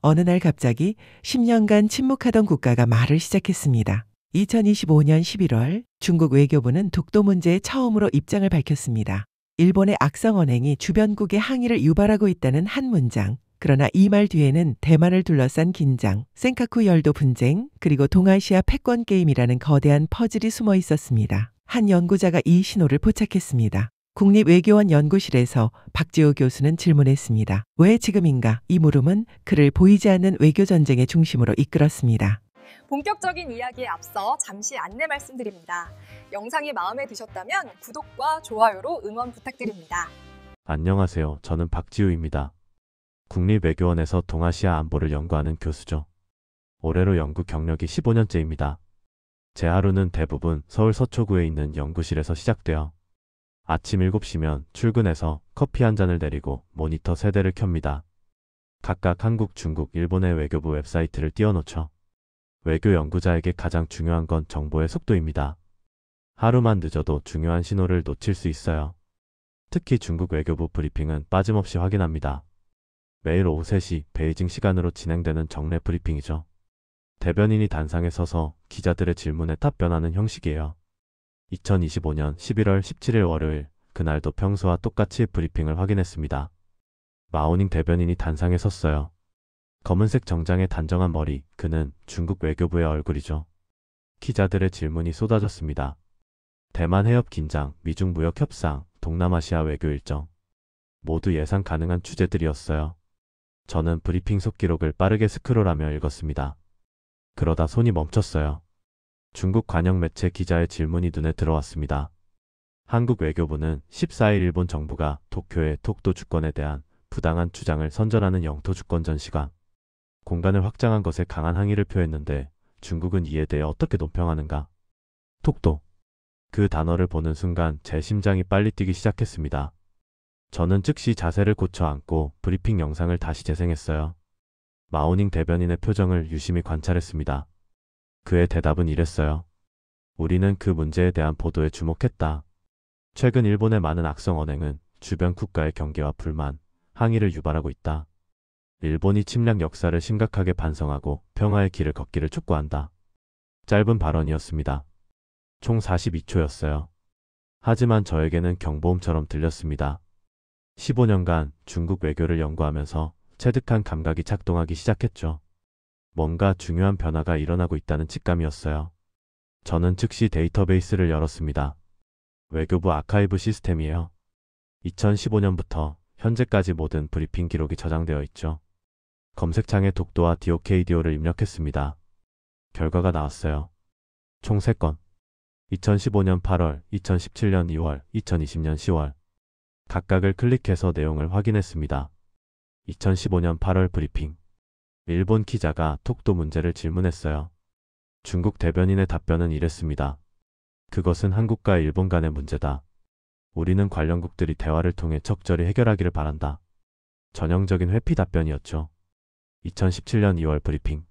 어느 날 갑자기 10년간 침묵하던 국가가 말을 시작했습니다. 2025년 11월 중국 외교부는 독도 문제에 처음으로 입장을 밝혔습니다. 일본의 악성 언행이 주변국의 항의를 유발하고 있다는 한 문장. 그러나 이 말 뒤에는 대만을 둘러싼 긴장, 센카쿠 열도 분쟁, 그리고 동아시아 패권 게임이라는 거대한 퍼즐이 숨어 있었습니다. 한 연구자가 이 신호를 포착했습니다. 국립외교원 연구실에서 박지호 교수는 질문했습니다. 왜 지금인가? 이 물음은 그를 보이지 않는 외교전쟁의 중심으로 이끌었습니다. 본격적인 이야기에 앞서 잠시 안내 말씀드립니다. 영상이 마음에 드셨다면 구독과 좋아요로 응원 부탁드립니다. 안녕하세요. 저는 박지우입니다. 국립외교원에서 동아시아 안보를 연구하는 교수죠. 올해로 연구 경력이 15년째입니다. 제 하루는 대부분 서울 서초구에 있는 연구실에서 시작되어 아침 7시면 출근해서 커피 한 잔을 내리고 모니터 3대를 켭니다. 각각 한국, 중국, 일본의 외교부 웹사이트를 띄워놓죠. 외교 연구자에게 가장 중요한 건 정보의 속도입니다. 하루만 늦어도 중요한 신호를 놓칠 수 있어요. 특히 중국 외교부 브리핑은 빠짐없이 확인합니다. 매일 오후 3시 베이징 시간으로 진행되는 정례 브리핑이죠. 대변인이 단상에 서서 기자들의 질문에 답변하는 형식이에요. 2025년 11월 17일 월요일, 그날도 평소와 똑같이 브리핑을 확인했습니다. 마오닝 대변인이 단상에 섰어요. 검은색 정장에 단정한 머리, 그는 중국 외교부의 얼굴이죠. 기자들의 질문이 쏟아졌습니다. 대만 해협 긴장, 미중 무역 협상, 동남아시아 외교 일정. 모두 예상 가능한 주제들이었어요. 저는 브리핑 속기록을 빠르게 스크롤하며 읽었습니다. 그러다 손이 멈췄어요. 중국 관영 매체 기자의 질문이 눈에 들어왔습니다. 한국 외교부는 14일 일본 정부가 도쿄의 독도 주권에 대한 부당한 주장을 선전하는 영토 주권 전시관 공간을 확장한 것에 강한 항의를 표했는데 중국은 이에 대해 어떻게 논평하는가? 독도. 그 단어를 보는 순간 제 심장이 빨리 뛰기 시작했습니다. 저는 즉시 자세를 고쳐 앉고 브리핑 영상을 다시 재생했어요. 마오닝 대변인의 표정을 유심히 관찰했습니다. 그의 대답은 이랬어요. 우리는 그 문제에 대한 보도에 주목했다. 최근 일본의 많은 악성 언행은 주변 국가의 경계와 불만, 항의를 유발하고 있다. 일본이 침략 역사를 심각하게 반성하고 평화의 길을 걷기를 촉구한다. 짧은 발언이었습니다. 총 42초였어요. 하지만 저에게는 경보음처럼 들렸습니다. 15년간 중국 외교를 연구하면서 체득한 감각이 작동하기 시작했죠. 뭔가 중요한 변화가 일어나고 있다는 직감이었어요. 저는 즉시 데이터베이스를 열었습니다. 외교부 아카이브 시스템이에요. 2015년부터 현재까지 모든 브리핑 기록이 저장되어 있죠. 검색창에 독도와 DOKDO를 입력했습니다. 결과가 나왔어요. 총 3건. 2015년 8월, 2017년 2월, 2020년 10월. 각각을 클릭해서 내용을 확인했습니다. 2015년 8월 브리핑. 일본 기자가 독도 문제를 질문했어요. 중국 대변인의 답변은 이랬습니다. 그것은 한국과 일본 간의 문제다. 우리는 관련국들이 대화를 통해 적절히 해결하기를 바란다. 전형적인 회피 답변이었죠. 2017년 2월 브리핑.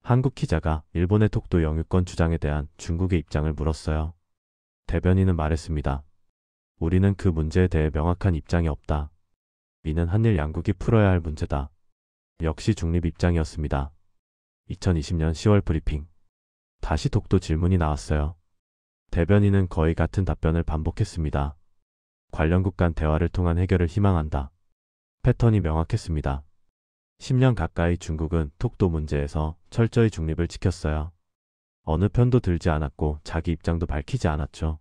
한국 기자가 일본의 독도 영유권 주장에 대한 중국의 입장을 물었어요. 대변인은 말했습니다. 우리는 그 문제에 대해 명확한 입장이 없다. 이는 한일 양국이 풀어야 할 문제다. 역시 중립 입장이었습니다. 2020년 10월 브리핑. 다시 독도 질문이 나왔어요. 대변인은 거의 같은 답변을 반복했습니다. 관련국 간 대화를 통한 해결을 희망한다. 패턴이 명확했습니다. 10년 가까이 중국은 독도 문제에서 철저히 중립을 지켰어요. 어느 편도 들지 않았고 자기 입장도 밝히지 않았죠.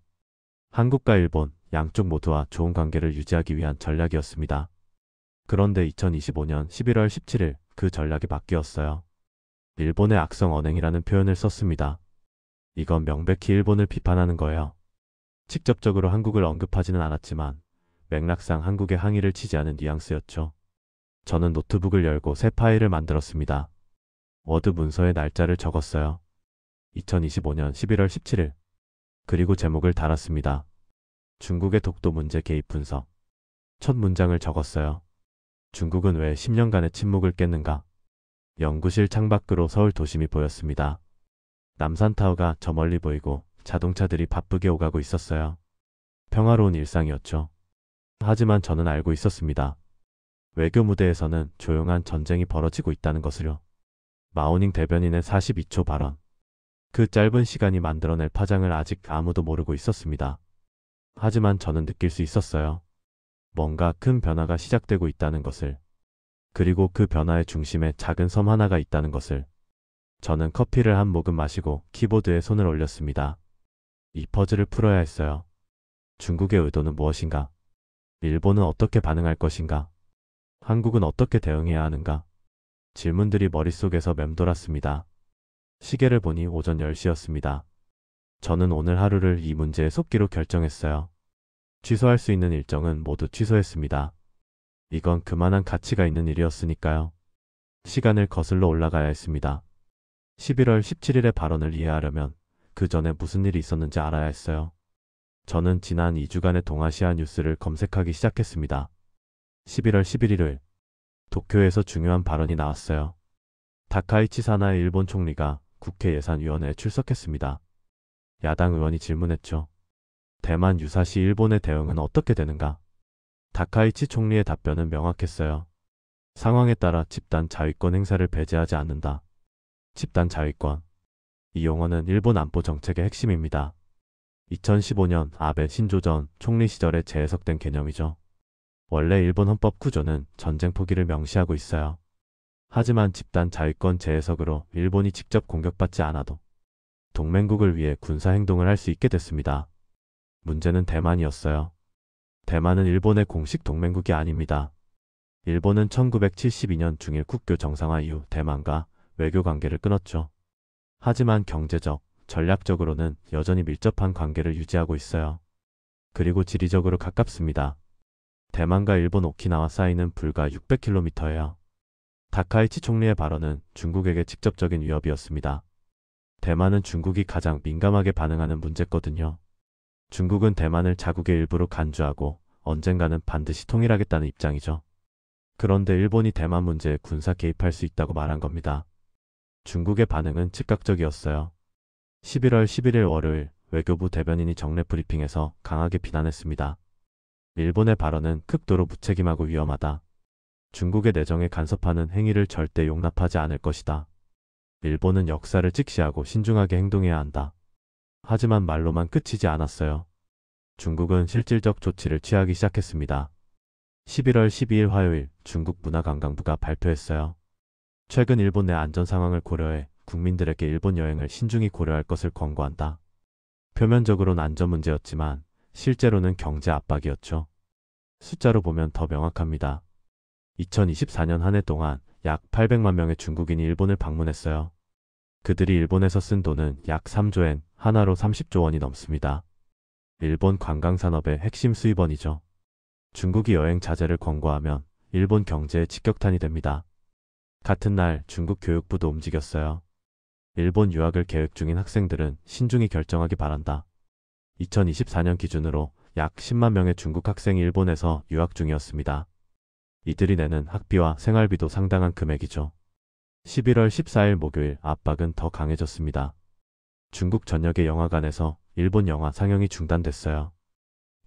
한국과 일본 양쪽 모두와 좋은 관계를 유지하기 위한 전략이었습니다. 그런데 2025년 11월 17일 그 전략이 바뀌었어요. 일본의 악성 언행이라는 표현을 썼습니다. 이건 명백히 일본을 비판하는 거예요. 직접적으로 한국을 언급하지는 않았지만 맥락상 한국의 항의를 지지하는 뉘앙스였죠. 저는 노트북을 열고 새 파일을 만들었습니다. 워드 문서에 날짜를 적었어요. 2025년 11월 17일. 그리고 제목을 달았습니다. 중국의 독도 문제 개입 분석. 첫 문장을 적었어요. 중국은 왜 10년간의 침묵을 깼는가? 연구실 창밖으로 서울 도심이 보였습니다. 남산타워가 저 멀리 보이고 자동차들이 바쁘게 오가고 있었어요. 평화로운 일상이었죠. 하지만 저는 알고 있었습니다. 외교 무대에서는 조용한 전쟁이 벌어지고 있다는 것을요. 마오닝 대변인의 42초 발언. 그 짧은 시간이 만들어낼 파장을 아직 아무도 모르고 있었습니다. 하지만 저는 느낄 수 있었어요. 뭔가 큰 변화가 시작되고 있다는 것을. 그리고 그 변화의 중심에 작은 섬 하나가 있다는 것을. 저는 커피를 한 모금 마시고 키보드에 손을 올렸습니다. 이 퍼즐을 풀어야 했어요. 중국의 의도는 무엇인가? 일본은 어떻게 반응할 것인가? 한국은 어떻게 대응해야 하는가? 질문들이 머릿속에서 맴돌았습니다. 시계를 보니 오전 10시였습니다. 저는 오늘 하루를 이 문제에 쏟기로 결정했어요. 취소할 수 있는 일정은 모두 취소했습니다. 이건 그만한 가치가 있는 일이었으니까요. 시간을 거슬러 올라가야 했습니다. 11월 17일의 발언을 이해하려면 그 전에 무슨 일이 있었는지 알아야 했어요. 저는 지난 2주간의 동아시아 뉴스를 검색하기 시작했습니다. 11월 11일 도쿄에서 중요한 발언이 나왔어요. 다카이치 사나의 일본 총리가 국회 예산위원회에 출석했습니다. 야당 의원이 질문했죠. 대만 유사시 일본의 대응은 어떻게 되는가? 다카이치 총리의 답변은 명확했어요. 상황에 따라 집단 자위권 행사를 배제하지 않는다. 집단 자위권. 이 용어는 일본 안보 정책의 핵심입니다. 2015년 아베 신조 전 총리 시절에 재해석된 개념이죠. 원래 일본 헌법 구조는 전쟁 포기를 명시하고 있어요. 하지만 집단 자위권 재해석으로 일본이 직접 공격받지 않아도 동맹국을 위해 군사 행동을 할 수 있게 됐습니다. 문제는 대만이었어요. 대만은 일본의 공식 동맹국이 아닙니다. 일본은 1972년 중일 국교 정상화 이후 대만과 외교 관계를 끊었죠. 하지만 경제적, 전략적으로는 여전히 밀접한 관계를 유지하고 있어요. 그리고 지리적으로 가깝습니다. 대만과 일본 오키나와 사이는 불과 600km예요. 다카이치 총리의 발언은 중국에게 직접적인 위협이었습니다. 대만은 중국이 가장 민감하게 반응하는 문제거든요. 중국은 대만을 자국의 일부로 간주하고 언젠가는 반드시 통일하겠다는 입장이죠. 그런데 일본이 대만 문제에 군사 개입할 수 있다고 말한 겁니다. 중국의 반응은 즉각적이었어요. 11월 11일 월요일 외교부 대변인이 정례 브리핑에서 강하게 비난했습니다. 일본의 발언은 극도로 무책임하고 위험하다. 중국의 내정에 간섭하는 행위를 절대 용납하지 않을 것이다. 일본은 역사를 직시하고 신중하게 행동해야 한다. 하지만 말로만 끝이지 않았어요. 중국은 실질적 조치를 취하기 시작했습니다. 11월 12일 화요일 중국 문화관광부가 발표했어요. 최근 일본 내 안전 상황을 고려해 국민들에게 일본 여행을 신중히 고려할 것을 권고한다. 표면적으로는 안전 문제였지만 실제로는 경제 압박이었죠. 숫자로 보면 더 명확합니다. 2024년 한 해 동안 약 800만 명의 중국인이 일본을 방문했어요. 그들이 일본에서 쓴 돈은 약 3조엔, 하나로 30조 원이 넘습니다. 일본 관광산업의 핵심 수입원이죠. 중국이 여행 자제를 권고하면 일본 경제에 직격탄이 됩니다. 같은 날 중국 교육부도 움직였어요. 일본 유학을 계획 중인 학생들은 신중히 결정하기 바란다. 2024년 기준으로 약 10만 명의 중국 학생이 일본에서 유학 중이었습니다. 이들이 내는 학비와 생활비도 상당한 금액이죠. 11월 14일 목요일 압박은 더 강해졌습니다. 중국 전역의 영화관에서 일본 영화 상영이 중단됐어요.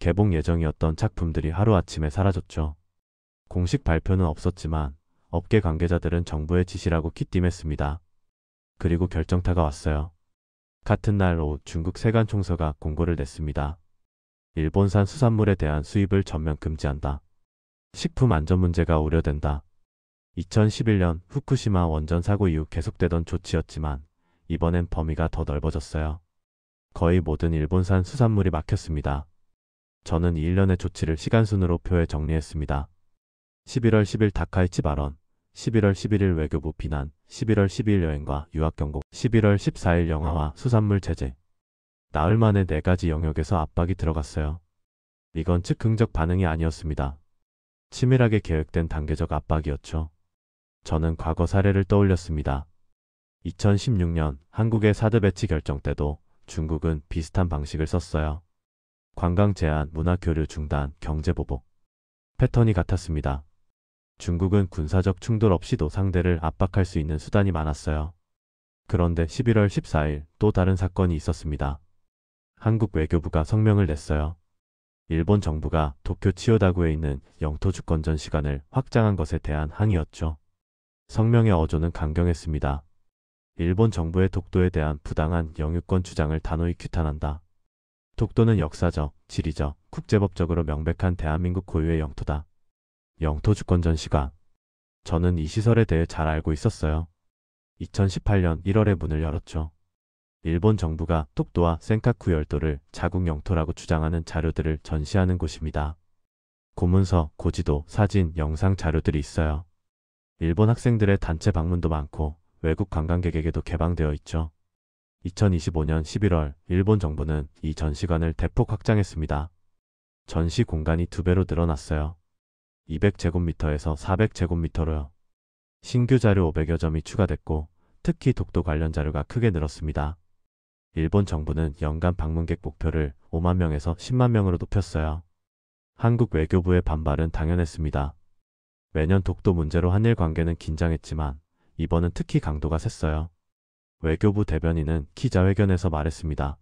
개봉 예정이었던 작품들이 하루아침에 사라졌죠. 공식 발표는 없었지만 업계 관계자들은 정부의 지시라고 기띔했습니다. 그리고 결정타가 왔어요. 같은 날 오후 중국 세관 총서가 공고를 냈습니다. 일본산 수산물에 대한 수입을 전면 금지한다. 식품 안전 문제가 우려된다. 2011년 후쿠시마 원전 사고 이후 계속되던 조치였지만 이번엔 범위가 더 넓어졌어요. 거의 모든 일본산 수산물이 막혔습니다. 저는 이 일련의 조치를 시간순으로 표에 정리했습니다. 11월 10일 다카이치 발언, 11월 11일 외교부 비난, 11월 12일 여행과 유학 경고, 11월 14일 영화와 수산물 제재. 나흘 만에 4가지 영역에서 압박이 들어갔어요. 이건 즉흥적 반응이 아니었습니다. 치밀하게 계획된 단계적 압박이었죠. 저는 과거 사례를 떠올렸습니다. 2016년 한국의 사드 배치 결정 때도 중국은 비슷한 방식을 썼어요. 관광 제한, 문화 교류 중단, 경제 보복. 패턴이 같았습니다. 중국은 군사적 충돌 없이도 상대를 압박할 수 있는 수단이 많았어요. 그런데 11월 14일 또 다른 사건이 있었습니다. 한국 외교부가 성명을 냈어요. 일본 정부가 도쿄 치요다구에 있는 영토 주권 전시관을 확장한 것에 대한 항의였죠. 성명의 어조는 강경했습니다. 일본 정부의 독도에 대한 부당한 영유권 주장을 단호히 규탄한다. 독도는 역사적, 지리적, 국제법적으로 명백한 대한민국 고유의 영토다. 영토 주권 전시관. 저는 이 시설에 대해 잘 알고 있었어요. 2018년 1월에 문을 열었죠. 일본 정부가 독도와 센카쿠 열도를 자국 영토라고 주장하는 자료들을 전시하는 곳입니다. 고문서, 고지도, 사진, 영상 자료들이 있어요. 일본 학생들의 단체 방문도 많고 외국 관광객에게도 개방되어 있죠. 2025년 11월 일본 정부는 이 전시관을 대폭 확장했습니다. 전시 공간이 2배로 늘어났어요. 200제곱미터에서 400제곱미터로요. 신규 자료 500여 점이 추가됐고 특히 독도 관련 자료가 크게 늘었습니다. 일본 정부는 연간 방문객 목표를 5만 명에서 10만 명으로 높였어요. 한국 외교부의 반발은 당연했습니다. 매년 독도 문제로 한일 관계는 긴장했지만 이번은 특히 강도가 셌어요. 외교부 대변인은 기자회견에서 말했습니다.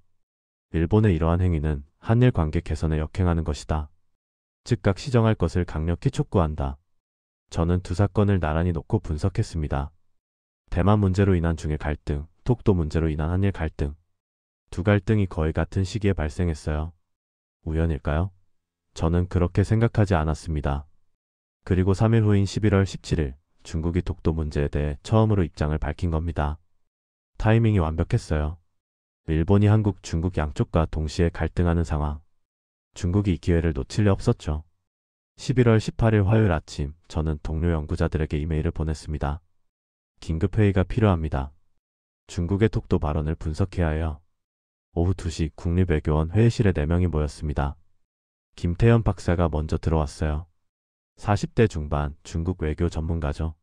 일본의 이러한 행위는 한일 관계 개선에 역행하는 것이다. 즉각 시정할 것을 강력히 촉구한다. 저는 두 사건을 나란히 놓고 분석했습니다. 대만 문제로 인한 중일 갈등, 독도 문제로 인한 한일 갈등. 두 갈등이 거의 같은 시기에 발생했어요. 우연일까요? 저는 그렇게 생각하지 않았습니다. 그리고 3일 후인 11월 17일 중국이 독도 문제에 대해 처음으로 입장을 밝힌 겁니다. 타이밍이 완벽했어요. 일본이 한국, 중국 양쪽과 동시에 갈등하는 상황. 중국이 이 기회를 놓칠 리 없었죠. 11월 18일 화요일 아침 저는 동료 연구자들에게 이메일을 보냈습니다. 긴급회의가 필요합니다. 중국의 독도 발언을 분석해야 해요. 오후 2시 국립외교원 회의실에 4명이 모였습니다. 김태현 박사가 먼저 들어왔어요. 40대 중반 중국 외교 전문가죠.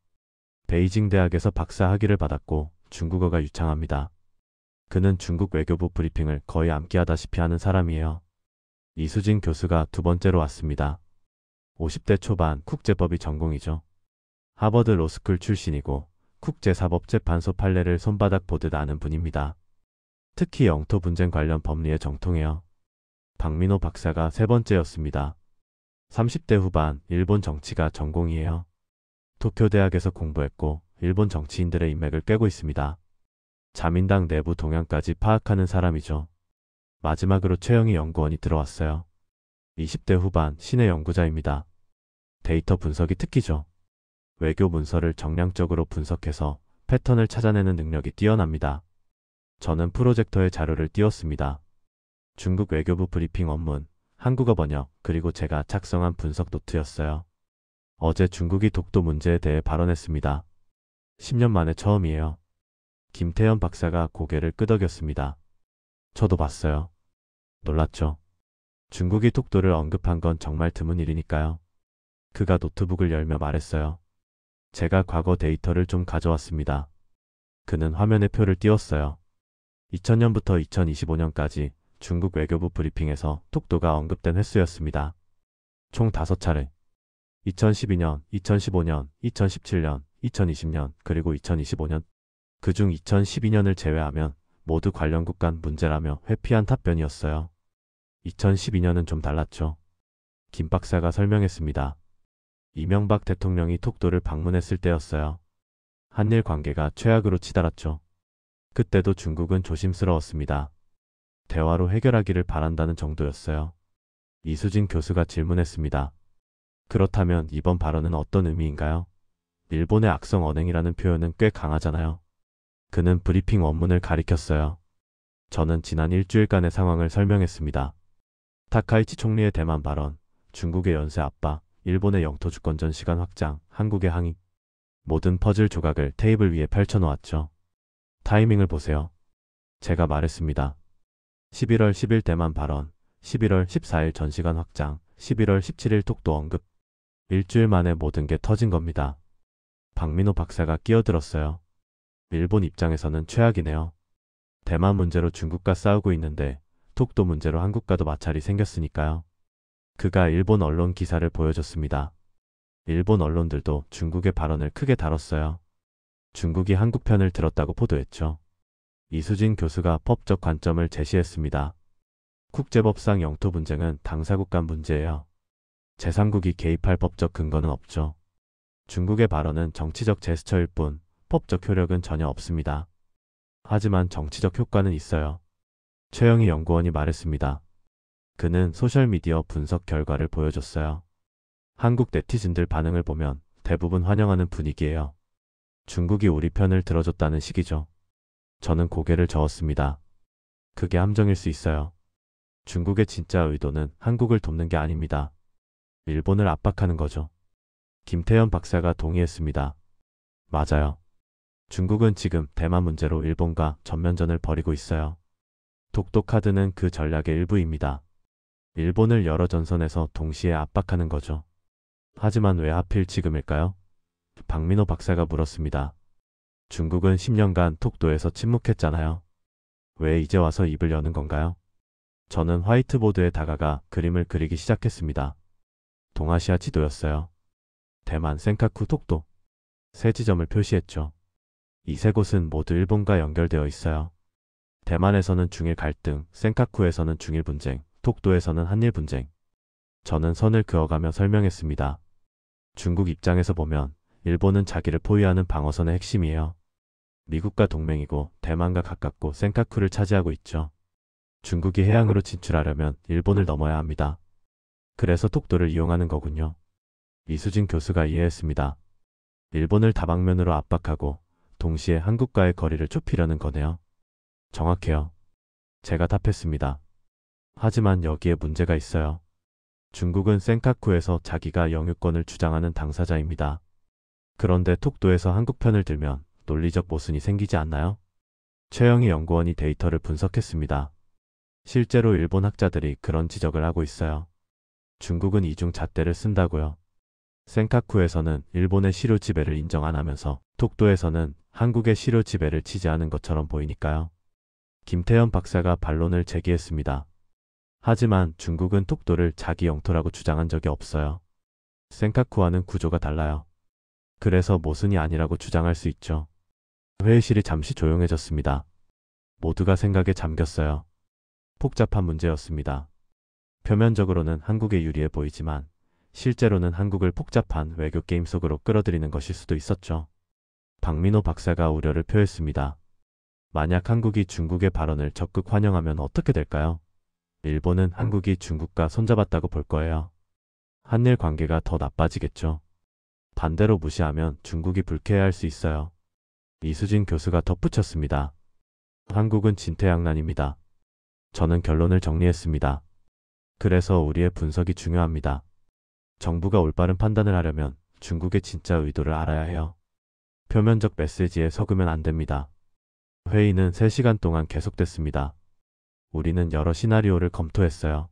베이징 대학에서 박사 학위를 받았고 중국어가 유창합니다. 그는 중국 외교부 브리핑을 거의 암기하다시피 하는 사람이에요. 이수진 교수가 두 번째로 왔습니다. 50대 초반 국제법이 전공이죠. 하버드 로스쿨 출신이고 국제사법재판소 판례를 손바닥 보듯 아는 분입니다. 특히 영토 분쟁 관련 법리에 정통해요. 박민호 박사가 세 번째였습니다. 30대 후반 일본 정치가 전공이에요. 도쿄대학에서 공부했고 일본 정치인들의 인맥을 꿰고 있습니다. 자민당 내부 동향까지 파악하는 사람이죠. 마지막으로 최영희 연구원이 들어왔어요. 20대 후반 신의 연구자입니다. 데이터 분석이 특기죠. 외교 문서를 정량적으로 분석해서 패턴을 찾아내는 능력이 뛰어납니다. 저는 프로젝터에 자료를 띄웠습니다. 중국 외교부 브리핑 원문, 한국어 번역, 그리고 제가 작성한 분석 노트였어요. 어제 중국이 독도 문제에 대해 발언했습니다. 10년 만에 처음이에요. 김태현 박사가 고개를 끄덕였습니다. 저도 봤어요. 놀랐죠. 중국이 독도를 언급한 건 정말 드문 일이니까요. 그가 노트북을 열며 말했어요. 제가 과거 데이터를 좀 가져왔습니다. 그는 화면에 표를 띄웠어요. 2000년부터 2025년까지 중국 외교부 브리핑에서 독도가 언급된 횟수였습니다. 총 5차례. 2012년, 2015년, 2017년, 2020년, 그리고 2025년. 그중 2012년을 제외하면 모두 관련국 간 문제라며 회피한 답변이었어요. 2012년은 좀 달랐죠. 김 박사가 설명했습니다. 이명박 대통령이 독도를 방문했을 때였어요. 한일 관계가 최악으로 치달았죠. 그때도 중국은 조심스러웠습니다. 대화로 해결하기를 바란다는 정도였어요. 이수진 교수가 질문했습니다. 그렇다면 이번 발언은 어떤 의미인가요? 일본의 악성 언행이라는 표현은 꽤 강하잖아요. 그는 브리핑 원문을 가리켰어요. 저는 지난 일주일간의 상황을 설명했습니다. 타카이치 총리의 대만 발언, 중국의 연쇄 압박, 일본의 영토 주권 전시관 확장, 한국의 항의. 모든 퍼즐 조각을 테이블 위에 펼쳐놓았죠. 타이밍을 보세요. 제가 말했습니다. 11월 10일 대만 발언, 11월 14일 전시관 확장, 11월 17일 독도 언급. 일주일 만에 모든 게 터진 겁니다. 박민호 박사가 끼어들었어요. 일본 입장에서는 최악이네요. 대만 문제로 중국과 싸우고 있는데 독도 문제로 한국과도 마찰이 생겼으니까요. 그가 일본 언론 기사를 보여줬습니다. 일본 언론들도 중국의 발언을 크게 다뤘어요. 중국이 한국 편을 들었다고 보도했죠. 이수진 교수가 법적 관점을 제시했습니다. 국제법상 영토 분쟁은 당사국 간 문제예요. 제3국이 개입할 법적 근거는 없죠. 중국의 발언은 정치적 제스처일 뿐 법적 효력은 전혀 없습니다. 하지만 정치적 효과는 있어요. 최영희 연구원이 말했습니다. 그는 소셜미디어 분석 결과를 보여줬어요. 한국 네티즌들 반응을 보면 대부분 환영하는 분위기예요. 중국이 우리 편을 들어줬다는 식이죠. 저는 고개를 저었습니다. 그게 함정일 수 있어요. 중국의 진짜 의도는 한국을 돕는 게 아닙니다. 일본을 압박하는 거죠. 김태현 박사가 동의했습니다. 맞아요. 중국은 지금 대만 문제로 일본과 전면전을 벌이고 있어요. 독도 카드는 그 전략의 일부입니다. 일본을 여러 전선에서 동시에 압박하는 거죠. 하지만 왜 하필 지금일까요? 박민호 박사가 물었습니다. 중국은 10년간 독도에서 침묵했잖아요. 왜 이제 와서 입을 여는 건가요? 저는 화이트보드에 다가가 그림을 그리기 시작했습니다. 동아시아 지도였어요. 대만, 센카쿠, 독도. 세 지점을 표시했죠. 이 세 곳은 모두 일본과 연결되어 있어요. 대만에서는 중일 갈등, 센카쿠에서는 중일 분쟁, 독도에서는 한일 분쟁. 저는 선을 그어가며 설명했습니다. 중국 입장에서 보면 일본은 자기를 포위하는 방어선의 핵심이에요. 미국과 동맹이고 대만과 가깝고 센카쿠를 차지하고 있죠. 중국이 해양으로 진출하려면 일본을 넘어야 합니다. 그래서 독도를 이용하는 거군요. 이수진 교수가 이해했습니다. 일본을 다방면으로 압박하고 동시에 한국과의 거리를 좁히려는 거네요. 정확해요. 제가 답했습니다. 하지만 여기에 문제가 있어요. 중국은 센카쿠에서 자기가 영유권을 주장하는 당사자입니다. 그런데 독도에서 한국 편을 들면 논리적 모순이 생기지 않나요? 최영희 연구원이 데이터를 분석했습니다. 실제로 일본 학자들이 그런 지적을 하고 있어요. 중국은 이중 잣대를 쓴다고요. 센카쿠에서는 일본의 시료 지배를 인정 안 하면서 독도에서는 한국의 시료 지배를 지지하는 것처럼 보이니까요. 김태현 박사가 반론을 제기했습니다. 하지만 중국은 독도를 자기 영토라고 주장한 적이 없어요. 센카쿠와는 구조가 달라요. 그래서 모순이 아니라고 주장할 수 있죠. 회의실이 잠시 조용해졌습니다. 모두가 생각에 잠겼어요. 복잡한 문제였습니다. 표면적으로는 한국에 유리해 보이지만 실제로는 한국을 복잡한 외교 게임 속으로 끌어들이는 것일 수도 있었죠. 박민호 박사가 우려를 표했습니다. 만약 한국이 중국의 발언을 적극 환영하면 어떻게 될까요? 일본은 한국이 중국과 손잡았다고 볼 거예요. 한일 관계가 더 나빠지겠죠. 반대로 무시하면 중국이 불쾌해할 수 있어요. 이수진 교수가 덧붙였습니다. 한국은 진퇴양난입니다. 저는 결론을 정리했습니다. 그래서 우리의 분석이 중요합니다. 정부가 올바른 판단을 하려면 중국의 진짜 의도를 알아야 해요. 표면적 메시지에 속으면 안 됩니다. 회의는 3시간 동안 계속됐습니다. 우리는 여러 시나리오를 검토했어요.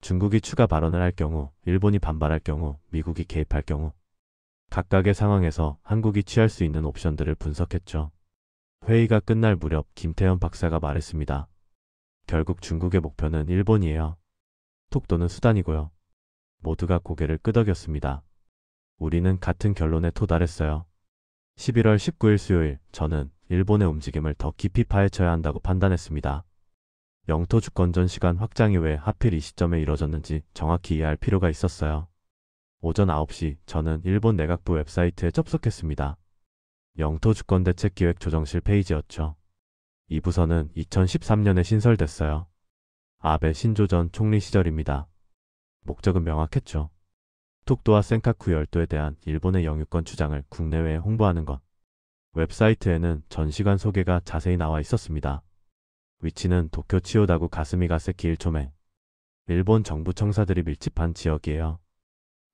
중국이 추가 발언을 할 경우, 일본이 반발할 경우, 미국이 개입할 경우. 각각의 상황에서 한국이 취할 수 있는 옵션들을 분석했죠. 회의가 끝날 무렵 김태현 박사가 말했습니다. 결국 중국의 목표는 일본이에요. 독도는 수단이고요. 모두가 고개를 끄덕였습니다. 우리는 같은 결론에 도달했어요. 11월 19일 수요일 저는 일본의 움직임을 더 깊이 파헤쳐야 한다고 판단했습니다. 영토 주권전 시간 확장이 왜 하필 이 시점에 이뤄졌는지 정확히 이해할 필요가 있었어요. 오전 9시 저는 일본 내각부 웹사이트에 접속했습니다. 영토 주권 대책 기획 조정실 페이지였죠. 이 부서는 2013년에 신설됐어요. 아베 신조 전 총리 시절입니다. 목적은 명확했죠. 독도와 센카쿠 열도에 대한 일본의 영유권 주장을 국내외에 홍보하는 것. 웹사이트에는 전시관 소개가 자세히 나와 있었습니다. 위치는 도쿄 치요다구 가스미가세키 1초메. 일본 정부 청사들이 밀집한 지역이에요.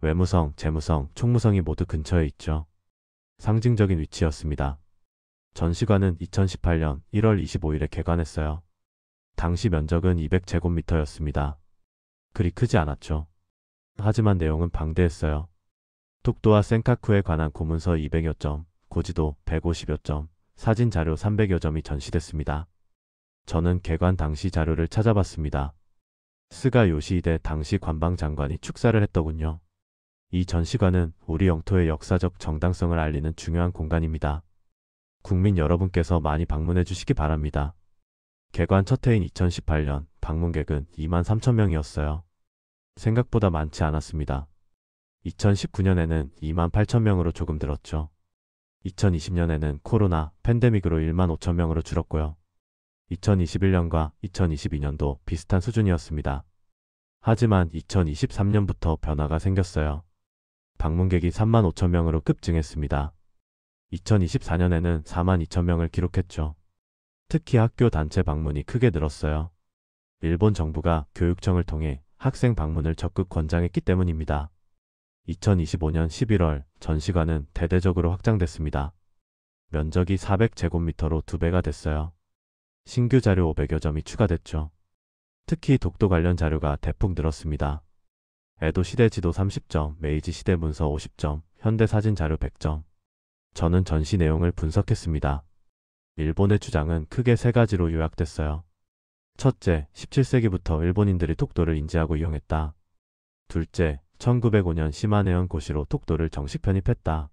외무성, 재무성, 총무성이 모두 근처에 있죠. 상징적인 위치였습니다. 전시관은 2018년 1월 25일에 개관했어요. 당시 면적은 200제곱미터였습니다. 그리 크지 않았죠. 하지만 내용은 방대했어요. 독도와 센카쿠에 관한 고문서 200여 점, 고지도 150여 점, 사진 자료 300여 점이 전시됐습니다. 저는 개관 당시 자료를 찾아봤습니다. 스가 요시히데 당시 관방장관이 축사를 했더군요. 이 전시관은 우리 영토의 역사적 정당성을 알리는 중요한 공간입니다. 국민 여러분께서 많이 방문해 주시기 바랍니다. 개관 첫 해인 2018년 방문객은 2만 3천 명이었어요. 생각보다 많지 않았습니다. 2019년에는 2만 8천 명으로 조금 늘었죠. 2020년에는 코로나 팬데믹으로 1만 5천 명으로 줄었고요. 2021년과 2022년도 비슷한 수준이었습니다. 하지만 2023년부터 변화가 생겼어요. 방문객이 3만 5천 명으로 급증했습니다. 2024년에는 4만 2천 명을 기록했죠. 특히 학교 단체 방문이 크게 늘었어요. 일본 정부가 교육청을 통해 학생 방문을 적극 권장했기 때문입니다. 2025년 11월 전시관은 대대적으로 확장됐습니다. 면적이 400제곱미터로 2배가 됐어요. 신규 자료 500여 점이 추가됐죠. 특히 독도 관련 자료가 대폭 늘었습니다. 에도 시대 지도 30점, 메이지 시대 문서 50점, 현대 사진 자료 100점. 저는 전시 내용을 분석했습니다. 일본의 주장은 크게 3가지로 요약됐어요. 첫째, 17세기부터 일본인들이 독도를 인지하고 이용했다. 둘째, 1905년 시마네현 고시로 독도를 정식 편입했다.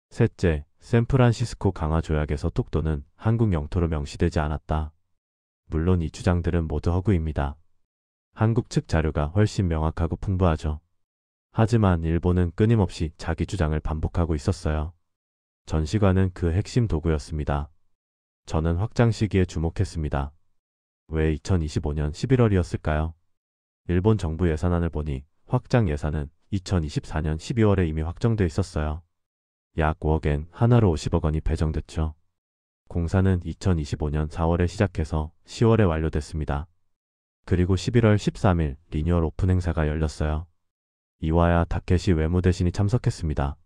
셋째, 샌프란시스코 강화 조약에서 독도는 한국 영토로 명시되지 않았다. 물론 이 주장들은 모두 허구입니다. 한국 측 자료가 훨씬 명확하고 풍부하죠. 하지만 일본은 끊임없이 자기 주장을 반복하고 있었어요. 전시관은 그 핵심 도구였습니다. 저는 확장 시기에 주목했습니다. 왜 2025년 11월이었을까요? 일본 정부 예산안을 보니 확장 예산은 2024년 12월에 이미 확정돼 있었어요. 약 5억엔 하나로 50억 원이 배정됐죠. 공사는 2025년 4월에 시작해서 10월에 완료됐습니다. 그리고 11월 13일 리뉴얼 오픈 행사가 열렸어요. 이와야 다케시 외무대신이 참석했습니다.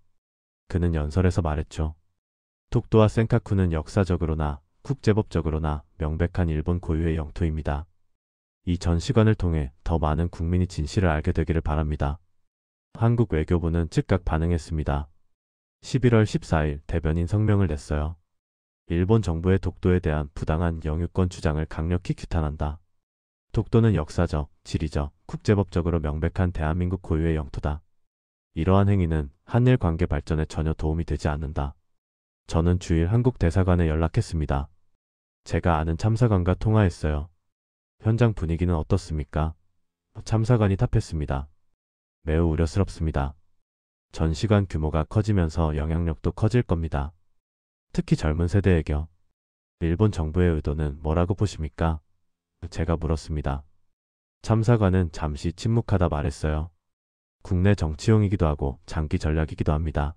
그는 연설에서 말했죠. 독도와 센카쿠는 역사적으로나 국제법적으로나 명백한 일본 고유의 영토입니다. 이 전시관을 통해 더 많은 국민이 진실을 알게 되기를 바랍니다. 한국 외교부는 즉각 반응했습니다. 11월 14일 대변인 성명을 냈어요. 일본 정부의 독도에 대한 부당한 영유권 주장을 강력히 규탄한다. 독도는 역사적, 지리적, 국제법적으로 명백한 대한민국 고유의 영토다. 이러한 행위는 한일 관계 발전에 전혀 도움이 되지 않는다. 저는 주일 한국 대사관에 연락했습니다. 제가 아는 참사관과 통화했어요. 현장 분위기는 어떻습니까? 참사관이 답했습니다. 매우 우려스럽습니다. 전시관 규모가 커지면서 영향력도 커질 겁니다. 특히 젊은 세대에게요. 일본 정부의 의도는 뭐라고 보십니까? 제가 물었습니다. 참사관은 잠시 침묵하다 말했어요. 국내 정치용이기도 하고 장기 전략이기도 합니다.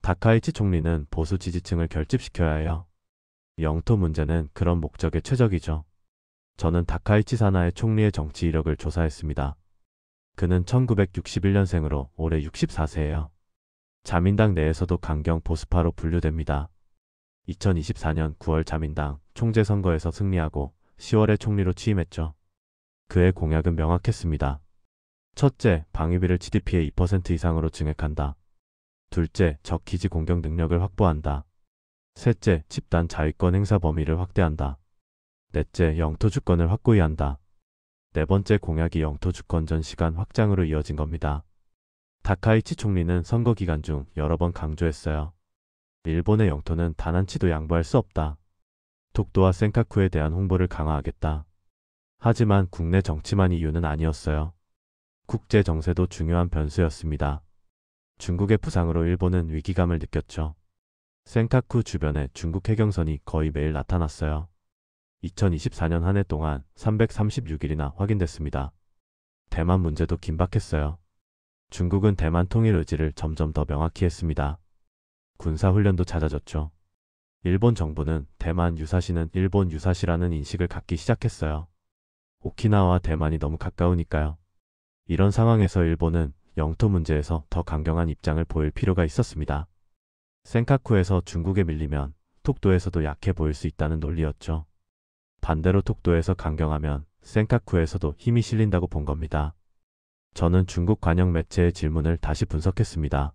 다카이치 총리는 보수 지지층을 결집시켜야 해요. 영토 문제는 그런 목적에 최적이죠. 저는 다카이치 사나의 총리의 정치 이력을 조사했습니다. 그는 1961년생으로 올해 64세예요. 자민당 내에서도 강경 보수파로 분류됩니다. 2024년 9월 자민당 총재 선거에서 승리하고 10월에 총리로 취임했죠. 그의 공약은 명확했습니다. 첫째, 방위비를 GDP의 2% 이상으로 증액한다. 둘째, 적 기지 공격 능력을 확보한다. 셋째, 집단 자위권 행사 범위를 확대한다. 넷째, 영토 주권을 확고히 한다. 네 번째 공약이 영토 주권 전시관 확장으로 이어진 겁니다. 다카이치 총리는 선거 기간 중 여러 번 강조했어요. 일본의 영토는 단 한 치도 양보할 수 없다. 독도와 센카쿠에 대한 홍보를 강화하겠다. 하지만 국내 정치만이 이유는 아니었어요. 국제 정세도 중요한 변수였습니다. 중국의 부상으로 일본은 위기감을 느꼈죠. 센카쿠 주변에 중국 해경선이 거의 매일 나타났어요. 2024년 한 해 동안 336일이나 확인됐습니다. 대만 문제도 긴박했어요. 중국은 대만 통일 의지를 점점 더 명확히 했습니다. 군사훈련도 잦아졌죠. 일본 정부는 대만 유사시는 일본 유사시라는 인식을 갖기 시작했어요. 오키나와와 대만이 너무 가까우니까요. 이런 상황에서 일본은 영토 문제에서 더 강경한 입장을 보일 필요가 있었습니다. 센카쿠에서 중국에 밀리면 독도에서도 약해 보일 수 있다는 논리였죠. 반대로 독도에서 강경하면 센카쿠에서도 힘이 실린다고 본 겁니다. 저는 중국 관영 매체의 질문을 다시 분석했습니다.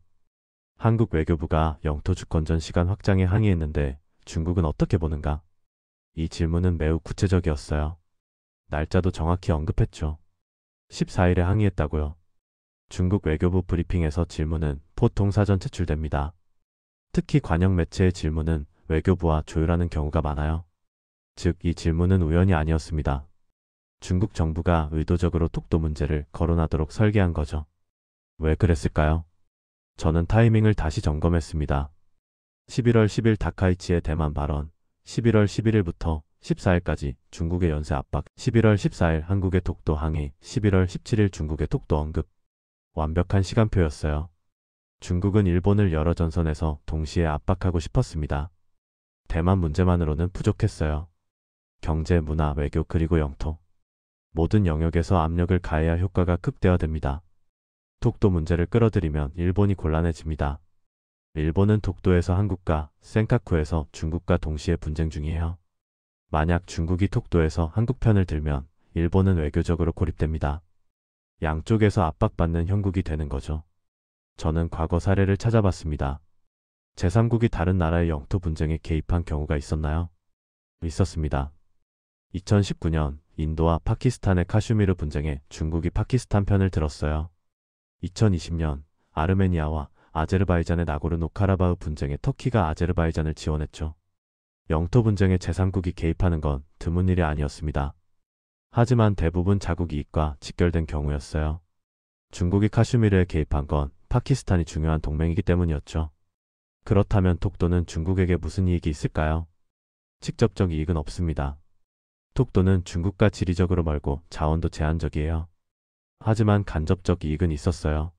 한국 외교부가 영토 주권전 시간 확장에 항의했는데 중국은 어떻게 보는가? 이 질문은 매우 구체적이었어요. 날짜도 정확히 언급했죠. 14일에 항의했다고요. 중국 외교부 브리핑에서 질문은 보통 사전 제출됩니다. 특히 관영 매체의 질문은 외교부와 조율하는 경우가 많아요. 즉, 이 질문은 우연이 아니었습니다. 중국 정부가 의도적으로 독도 문제를 거론하도록 설계한 거죠. 왜 그랬을까요? 저는 타이밍을 다시 점검했습니다. 11월 10일 다카이치의 대만 발언, 11월 11일부터 14일까지 중국의 연쇄 압박, 11월 14일 한국의 독도 항의, 11월 17일 중국의 독도 언급. 완벽한 시간표였어요. 중국은 일본을 여러 전선에서 동시에 압박하고 싶었습니다. 대만 문제만으로는 부족했어요. 경제, 문화, 외교 그리고 영토. 모든 영역에서 압력을 가해야 효과가 극대화됩니다. 독도 문제를 끌어들이면 일본이 곤란해집니다. 일본은 독도에서 한국과 센카쿠에서 중국과 동시에 분쟁 중이에요. 만약 중국이 독도에서 한국 편을 들면 일본은 외교적으로 고립됩니다. 양쪽에서 압박받는 형국이 되는 거죠. 저는 과거 사례를 찾아봤습니다. 제3국이 다른 나라의 영토 분쟁에 개입한 경우가 있었나요? 있었습니다. 2019년 인도와 파키스탄의 카슈미르 분쟁에 중국이 파키스탄 편을 들었어요. 2020년 아르메니아와 아제르바이잔의 나고르노카라바흐 분쟁에 터키가 아제르바이잔을 지원했죠. 영토 분쟁에 제3국이 개입하는 건 드문 일이 아니었습니다. 하지만 대부분 자국 이익과 직결된 경우였어요. 중국이 카슈미르에 개입한 건 파키스탄이 중요한 동맹이기 때문이었죠. 그렇다면 독도는 중국에게 무슨 이익이 있을까요? 직접적 이익은 없습니다. 독도는 중국과 지리적으로 멀고 자원도 제한적이에요. 하지만 간접적 이익은 있었어요.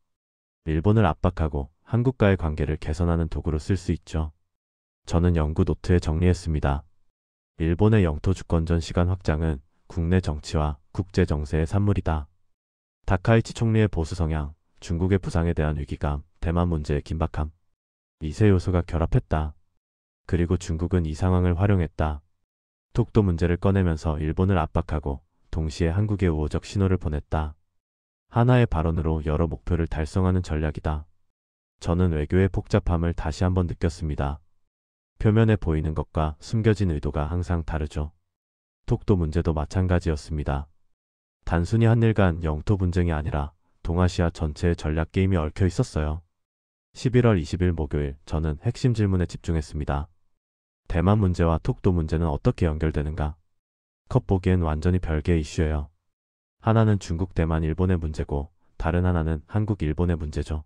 일본을 압박하고 한국과의 관계를 개선하는 도구로 쓸 수 있죠. 저는 연구 노트에 정리했습니다. 일본의 영토 주권전 시간 확장은 국내 정치와 국제 정세의 산물이다. 다카이치 총리의 보수 성향, 중국의 부상에 대한 위기감, 대만 문제의 긴박함. 이 세 요소가 결합했다. 그리고 중국은 이 상황을 활용했다. 독도 문제를 꺼내면서 일본을 압박하고 동시에 한국에 우호적 신호를 보냈다. 하나의 발언으로 여러 목표를 달성하는 전략이다. 저는 외교의 복잡함을 다시 한번 느꼈습니다. 표면에 보이는 것과 숨겨진 의도가 항상 다르죠. 독도 문제도 마찬가지였습니다. 단순히 한일 간 영토 분쟁이 아니라 동아시아 전체의 전략 게임이 얽혀 있었어요. 11월 20일 목요일 저는 핵심 질문에 집중했습니다. 대만 문제와 독도 문제는 어떻게 연결되는가? 겉보기엔 완전히 별개의 이슈예요. 하나는 중국, 대만, 일본의 문제고 다른 하나는 한국, 일본의 문제죠.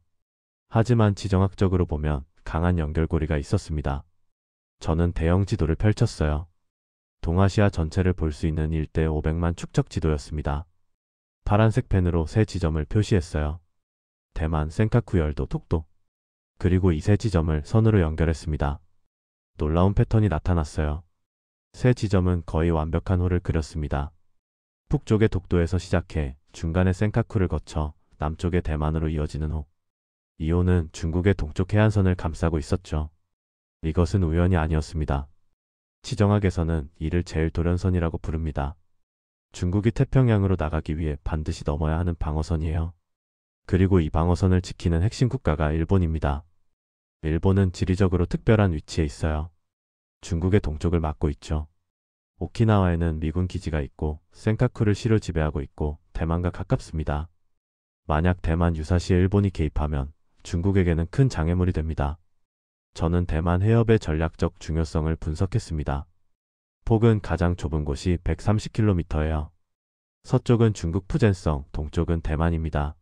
하지만 지정학적으로 보면 강한 연결고리가 있었습니다. 저는 대형 지도를 펼쳤어요. 동아시아 전체를 볼 수 있는 일대 500만 축적 지도였습니다. 파란색 펜으로 세 지점을 표시했어요. 대만, 센카쿠, 열도, 독도. 그리고 이 세 지점을 선으로 연결했습니다. 놀라운 패턴이 나타났어요. 세 지점은 거의 완벽한 호를 그렸습니다. 북쪽의 독도에서 시작해 중간의 센카쿠를 거쳐 남쪽의 대만으로 이어지는 호. 이 호는 중국의 동쪽 해안선을 감싸고 있었죠. 이것은 우연이 아니었습니다. 지정학에서는 이를 제일도련선이라고 부릅니다. 중국이 태평양으로 나가기 위해 반드시 넘어야 하는 방어선이에요. 그리고 이 방어선을 지키는 핵심 국가가 일본입니다. 일본은 지리적으로 특별한 위치에 있어요. 중국의 동쪽을 막고 있죠. 오키나와에는 미군 기지가 있고 센카쿠를 시로 지배하고 있고 대만과 가깝습니다. 만약 대만 유사시에 일본이 개입하면 중국에게는 큰 장애물이 됩니다. 저는 대만 해협의 전략적 중요성을 분석했습니다. 폭은 가장 좁은 곳이 130km예요. 서쪽은 중국 푸젠성, 동쪽은 대만입니다.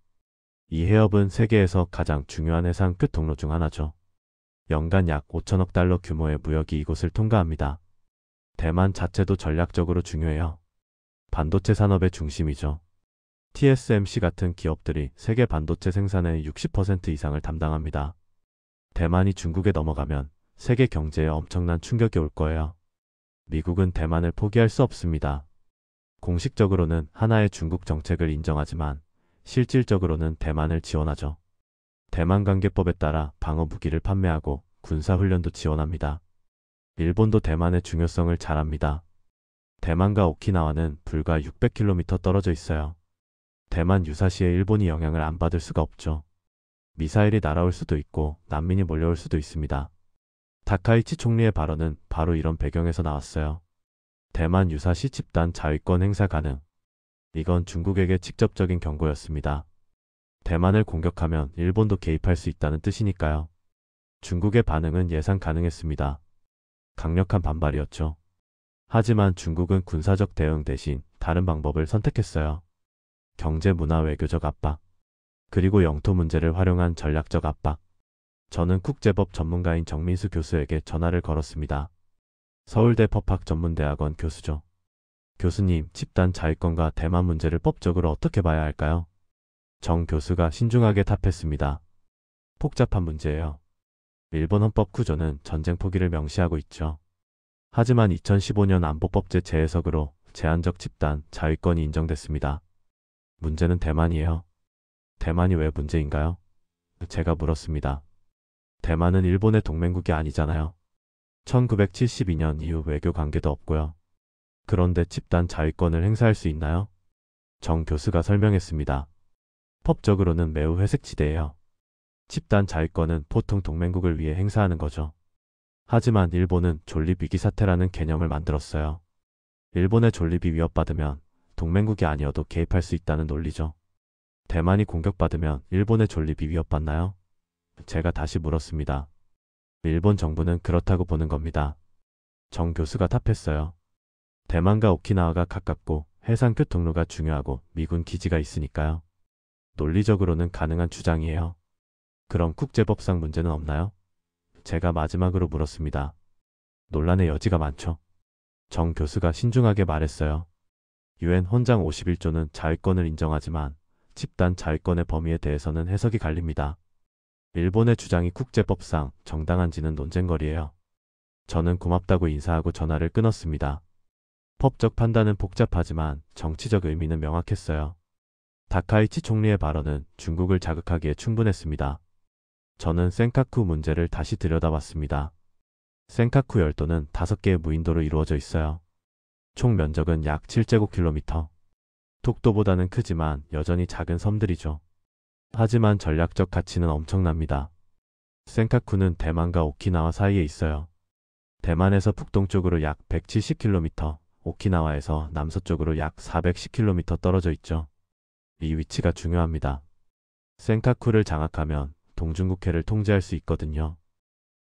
이 해협은 세계에서 가장 중요한 해상 교통로 중 하나죠. 연간 약 5천억 달러 규모의 무역이 이곳을 통과합니다. 대만 자체도 전략적으로 중요해요. 반도체 산업의 중심이죠. TSMC 같은 기업들이 세계 반도체 생산의 60% 이상을 담당합니다. 대만이 중국에 넘어가면 세계 경제에 엄청난 충격이 올 거예요. 미국은 대만을 포기할 수 없습니다. 공식적으로는 하나의 중국 정책을 인정하지만 실질적으로는 대만을 지원하죠. 대만관계법에 따라 방어 무기를 판매하고 군사훈련도 지원합니다. 일본도 대만의 중요성을 잘 압니다. 대만과 오키나와는 불과 600km 떨어져 있어요. 대만 유사시에 일본이 영향을 안 받을 수가 없죠. 미사일이 날아올 수도 있고 난민이 몰려올 수도 있습니다. 다카이치 총리의 발언은 바로 이런 배경에서 나왔어요. 대만 유사시 집단 자위권 행사 가능. 이건 중국에게 직접적인 경고였습니다. 대만을 공격하면 일본도 개입할 수 있다는 뜻이니까요. 중국의 반응은 예상 가능했습니다. 강력한 반발이었죠. 하지만 중국은 군사적 대응 대신 다른 방법을 선택했어요. 경제, 문화, 외교적 압박, 그리고 영토 문제를 활용한 전략적 압박. 저는 국제법 전문가인 정민수 교수에게 전화를 걸었습니다. 서울대 법학전문대학원 교수죠. 교수님, 집단 자위권과 대만 문제를 법적으로 어떻게 봐야 할까요? 정 교수가 신중하게 답했습니다. 복잡한 문제예요. 일본 헌법 구조는 전쟁 포기를 명시하고 있죠. 하지만 2015년 안보법 제7해석으로 제한적 집단 자위권이 인정됐습니다. 문제는 대만이에요. 대만이 왜 문제인가요? 제가 물었습니다. 대만은 일본의 동맹국이 아니잖아요. 1972년 이후 외교 관계도 없고요. 그런데 집단 자위권을 행사할 수 있나요? 정 교수가 설명했습니다. 법적으로는 매우 회색지대예요. 집단 자위권은 보통 동맹국을 위해 행사하는 거죠. 하지만 일본은 존립 위기 사태라는 개념을 만들었어요. 일본의 존립이 위협받으면 동맹국이 아니어도 개입할 수 있다는 논리죠. 대만이 공격받으면 일본의 존립이 위협받나요? 제가 다시 물었습니다. 일본 정부는 그렇다고 보는 겁니다. 정 교수가 답했어요. 대만과 오키나와가 가깝고 해상 교통로가 중요하고 미군 기지가 있으니까요. 논리적으로는 가능한 주장이에요. 그럼 국제법상 문제는 없나요? 제가 마지막으로 물었습니다. 논란의 여지가 많죠. 정 교수가 신중하게 말했어요. 유엔 헌장 51조는 자위권을 인정하지만 집단 자위권의 범위에 대해서는 해석이 갈립니다. 일본의 주장이 국제법상 정당한지는 논쟁거리예요. 저는 고맙다고 인사하고 전화를 끊었습니다. 법적 판단은 복잡하지만 정치적 의미는 명확했어요. 다카이치 총리의 발언은 중국을 자극하기에 충분했습니다. 저는 센카쿠 문제를 다시 들여다봤습니다. 센카쿠 열도는 5개의 무인도로 이루어져 있어요. 총 면적은 약 7제곱킬로미터. 독도보다는 크지만 여전히 작은 섬들이죠. 하지만 전략적 가치는 엄청납니다. 센카쿠는 대만과 오키나와 사이에 있어요. 대만에서 북동쪽으로 약 170km, 오키나와에서 남서쪽으로 약 410km 떨어져 있죠. 이 위치가 중요합니다. 센카쿠를 장악하면 동중국해를 통제할 수 있거든요.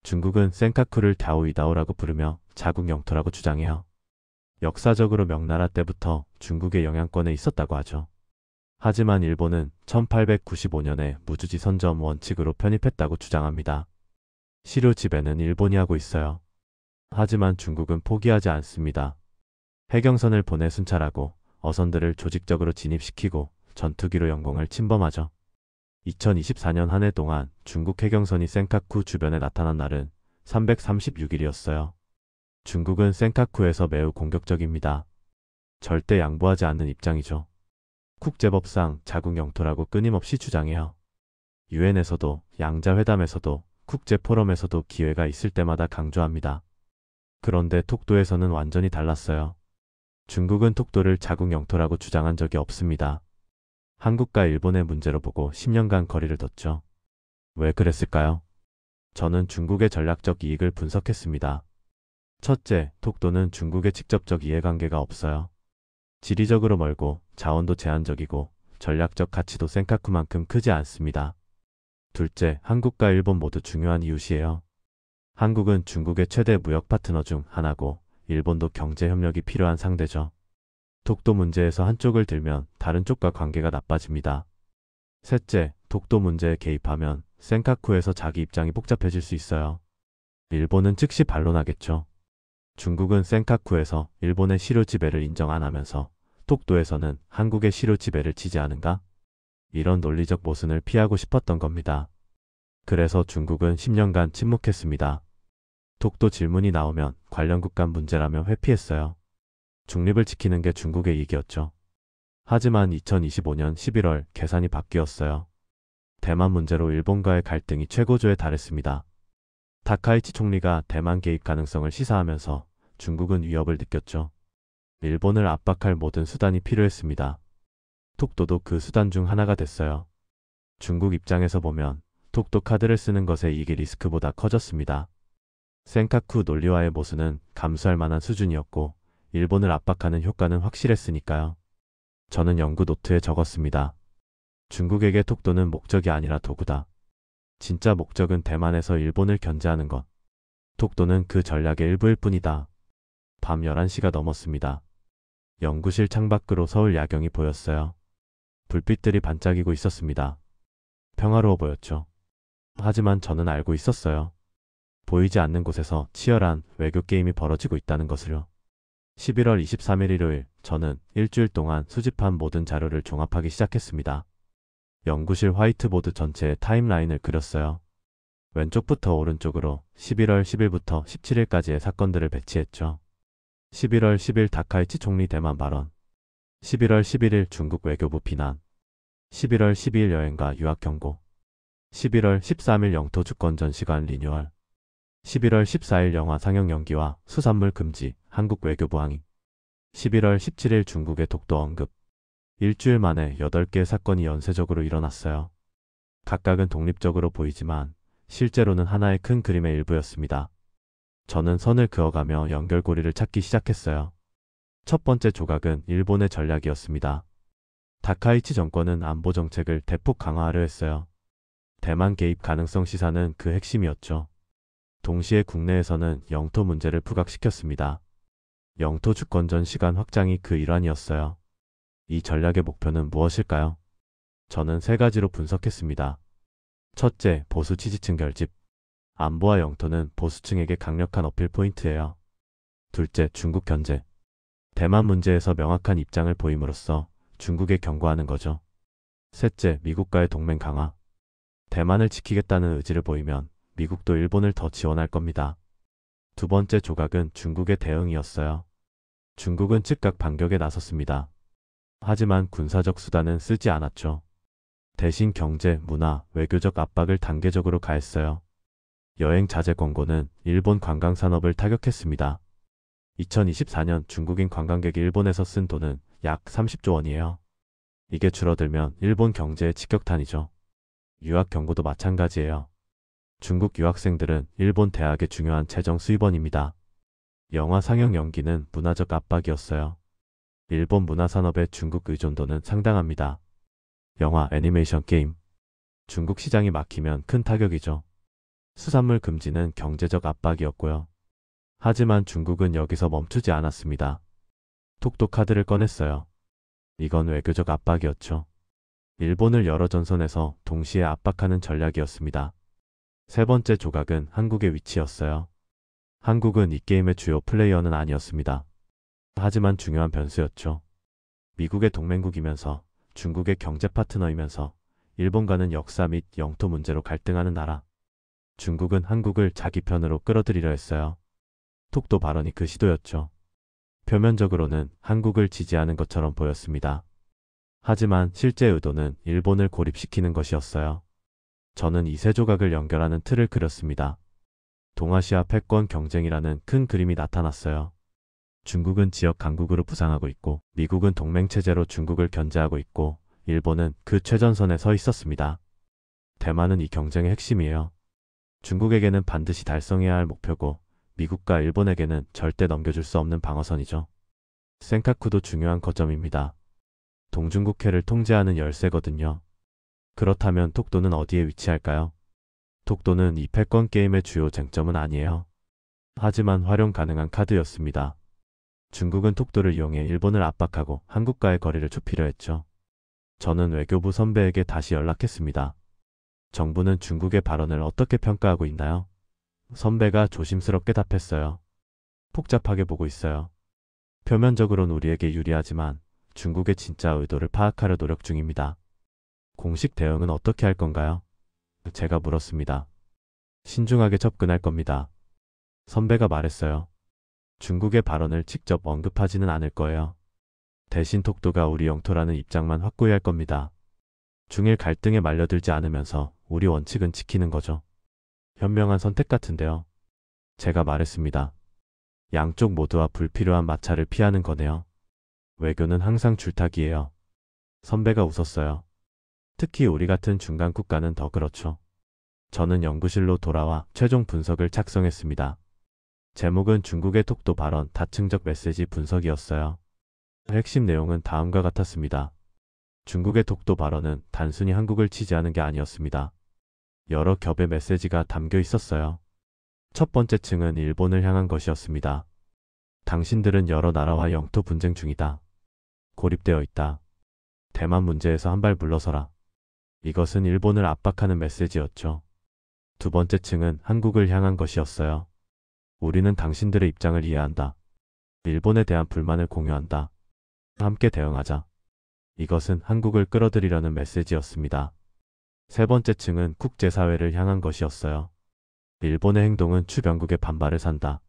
중국은 센카쿠를 다오이다오라고 부르며 자국 영토라고 주장해요. 역사적으로 명나라 때부터 중국의 영향권에 있었다고 하죠. 하지만 일본은 1895년에 무주지 선점 원칙으로 편입했다고 주장합니다. 시료 지배는 일본이 하고 있어요. 하지만 중국은 포기하지 않습니다. 해경선을 보내 순찰하고 어선들을 조직적으로 진입시키고 전투기로 영공을 침범하죠. 2024년 한 해 동안 중국 해경선이 센카쿠 주변에 나타난 날은 336일이었어요. 중국은 센카쿠에서 매우 공격적입니다. 절대 양보하지 않는 입장이죠. 국제법상 자국 영토라고 끊임없이 주장해요. 유엔에서도 양자회담에서도 국제포럼에서도 기회가 있을 때마다 강조합니다. 그런데 독도에서는 완전히 달랐어요. 중국은 독도를 자국 영토라고 주장한 적이 없습니다. 한국과 일본의 문제로 보고 10년간 거리를 뒀죠. 왜 그랬을까요? 저는 중국의 전략적 이익을 분석했습니다. 첫째, 독도는 중국의 직접적 이해관계가 없어요. 지리적으로 멀고 자원도 제한적이고 전략적 가치도 센카쿠만큼 크지 않습니다. 둘째, 한국과 일본 모두 중요한 이웃이에요. 한국은 중국의 최대 무역 파트너 중 하나고 일본도 경제 협력이 필요한 상대죠. 독도 문제에서 한쪽을 들면 다른 쪽과 관계가 나빠집니다. 셋째, 독도 문제에 개입하면 센카쿠에서 자기 입장이 복잡해질 수 있어요. 일본은 즉시 반론하겠죠. 중국은 센카쿠에서 일본의 실효 지배를 인정 안 하면서 독도에서는 한국의 실효 지배를 지지하는가? 이런 논리적 모순을 피하고 싶었던 겁니다. 그래서 중국은 10년간 침묵했습니다. 독도 질문이 나오면 관련국 간 문제라며 회피했어요. 중립을 지키는 게 중국의 이익이었죠. 하지만 2025년 11월 계산이 바뀌었어요. 대만 문제로 일본과의 갈등이 최고조에 달했습니다. 다카이치 총리가 대만 개입 가능성을 시사하면서 중국은 위협을 느꼈죠. 일본을 압박할 모든 수단이 필요했습니다. 독도도 그 수단 중 하나가 됐어요. 중국 입장에서 보면 독도 카드를 쓰는 것의 이익이 리스크보다 커졌습니다. 센카쿠 논리와의 모순은 감수할 만한 수준이었고 일본을 압박하는 효과는 확실했으니까요. 저는 연구 노트에 적었습니다. 중국에게 독도는 목적이 아니라 도구다. 진짜 목적은 대만에서 일본을 견제하는 것. 독도는 그 전략의 일부일 뿐이다. 밤 11시가 넘었습니다. 연구실 창밖으로 서울 야경이 보였어요. 불빛들이 반짝이고 있었습니다. 평화로워 보였죠. 하지만 저는 알고 있었어요. 보이지 않는 곳에서 치열한 외교 게임이 벌어지고 있다는 것을요. 11월 23일 일요일, 저는 일주일 동안 수집한 모든 자료를 종합하기 시작했습니다. 연구실 화이트보드 전체에 타임라인을 그렸어요. 왼쪽부터 오른쪽으로 11월 10일부터 17일까지의 사건들을 배치했죠. 11월 10일 다카이치 총리 대만 발언, 11월 11일 중국 외교부 비난, 11월 12일 여행과 유학 경고, 11월 13일 영토 주권 전시관 리뉴얼, 11월 14일 영화 상영 연기와 수산물 금지, 한국 외교부 항의, 11월 17일 중국의 독도 언급. 일주일 만에 8개의 사건이 연쇄적으로 일어났어요. 각각은 독립적으로 보이지만 실제로는 하나의 큰 그림의 일부였습니다. 저는 선을 그어가며 연결고리를 찾기 시작했어요. 첫 번째 조각은 일본의 전략이었습니다. 다카이치 정권은 안보 정책을 대폭 강화하려 했어요. 대만 개입 가능성 시사는 그 핵심이었죠. 동시에 국내에서는 영토 문제를 부각시켰습니다. 영토 주권전 시간 확장이 그 일환이었어요. 이 전략의 목표는 무엇일까요? 저는 3가지로 분석했습니다. 첫째, 보수 지지층 결집. 안보와 영토는 보수층에게 강력한 어필 포인트예요. 둘째, 중국 견제. 대만 문제에서 명확한 입장을 보임으로써 중국에 경고하는 거죠. 셋째, 미국과의 동맹 강화. 대만을 지키겠다는 의지를 보이면 미국도 일본을 더 지원할 겁니다. 두 번째 조각은 중국의 대응이었어요. 중국은 즉각 반격에 나섰습니다. 하지만 군사적 수단은 쓰지 않았죠. 대신 경제, 문화, 외교적 압박을 단계적으로 가했어요. 여행 자제 권고는 일본 관광산업을 타격했습니다. 2024년 중국인 관광객이 일본에서 쓴 돈은 약 30조 원이에요. 이게 줄어들면 일본 경제의 직격탄이죠. 유학 경고도 마찬가지예요. 중국 유학생들은 일본 대학의 중요한 재정 수입원입니다. 영화 상영 연기는 문화적 압박이었어요. 일본 문화산업의 중국 의존도는 상당합니다. 영화, 애니메이션, 게임. 중국 시장이 막히면 큰 타격이죠. 수산물 금지는 경제적 압박이었고요. 하지만 중국은 여기서 멈추지 않았습니다. 톡톡 카드를 꺼냈어요. 이건 외교적 압박이었죠. 일본을 여러 전선에서 동시에 압박하는 전략이었습니다. 세 번째 조각은 한국의 위치였어요. 한국은 이 게임의 주요 플레이어는 아니었습니다. 하지만 중요한 변수였죠. 미국의 동맹국이면서 중국의 경제 파트너이면서 일본과는 역사 및 영토 문제로 갈등하는 나라. 중국은 한국을 자기 편으로 끌어들이려 했어요. 톡도 발언이 그 시도였죠. 표면적으로는 한국을 지지하는 것처럼 보였습니다. 하지만 실제 의도는 일본을 고립시키는 것이었어요. 저는 이 세 조각을 연결하는 틀을 그렸습니다. 동아시아 패권 경쟁이라는 큰 그림이 나타났어요. 중국은 지역 강국으로 부상하고 있고, 미국은 동맹체제로 중국을 견제하고 있고, 일본은 그 최전선에 서 있었습니다. 대만은 이 경쟁의 핵심이에요. 중국에게는 반드시 달성해야 할 목표고, 미국과 일본에게는 절대 넘겨줄 수 없는 방어선이죠. 센카쿠도 중요한 거점입니다. 동중국해를 통제하는 열쇠거든요. 그렇다면 톡도는 어디에 위치할까요? 톡도는 이 패권 게임의 주요 쟁점은 아니에요. 하지만 활용 가능한 카드였습니다. 중국은 톡도를 이용해 일본을 압박하고 한국과의 거리를 좁히려 했죠. 저는 외교부 선배에게 다시 연락했습니다. 정부는 중국의 발언을 어떻게 평가하고 있나요? 선배가 조심스럽게 답했어요. 복잡하게 보고 있어요. 표면적으로는 우리에게 유리하지만 중국의 진짜 의도를 파악하려 노력 중입니다. 공식 대응은 어떻게 할 건가요? 제가 물었습니다. 신중하게 접근할 겁니다. 선배가 말했어요. 중국의 발언을 직접 언급하지는 않을 거예요. 대신 톡도가 우리 영토라는 입장만 확고히 할 겁니다. 중일 갈등에 말려들지 않으면서 우리 원칙은 지키는 거죠. 현명한 선택 같은데요. 제가 말했습니다. 양쪽 모두와 불필요한 마찰을 피하는 거네요. 외교는 항상 줄타기예요. 선배가 웃었어요. 특히 우리 같은 중간 국가는 더 그렇죠. 저는 연구실로 돌아와 최종 분석을 작성했습니다. 제목은 중국의 톡도 발언 다층적 메시지 분석이었어요. 핵심 내용은 다음과 같았습니다. 중국의 톡도 발언은 단순히 한국을 지지하는 게 아니었습니다. 여러 겹의 메시지가 담겨 있었어요. 첫 번째 층은 일본을 향한 것이었습니다. 당신들은 여러 나라와 영토 분쟁 중이다. 고립되어 있다. 대만 문제에서 한 발 물러서라. 이것은 일본을 압박하는 메시지였죠. 두 번째 층은 한국을 향한 것이었어요. 우리는 당신들의 입장을 이해한다. 일본에 대한 불만을 공유한다. 함께 대응하자. 이것은 한국을 끌어들이려는 메시지였습니다. 세 번째 층은 국제사회를 향한 것이었어요. 일본의 행동은 추변국의 반발을 산다.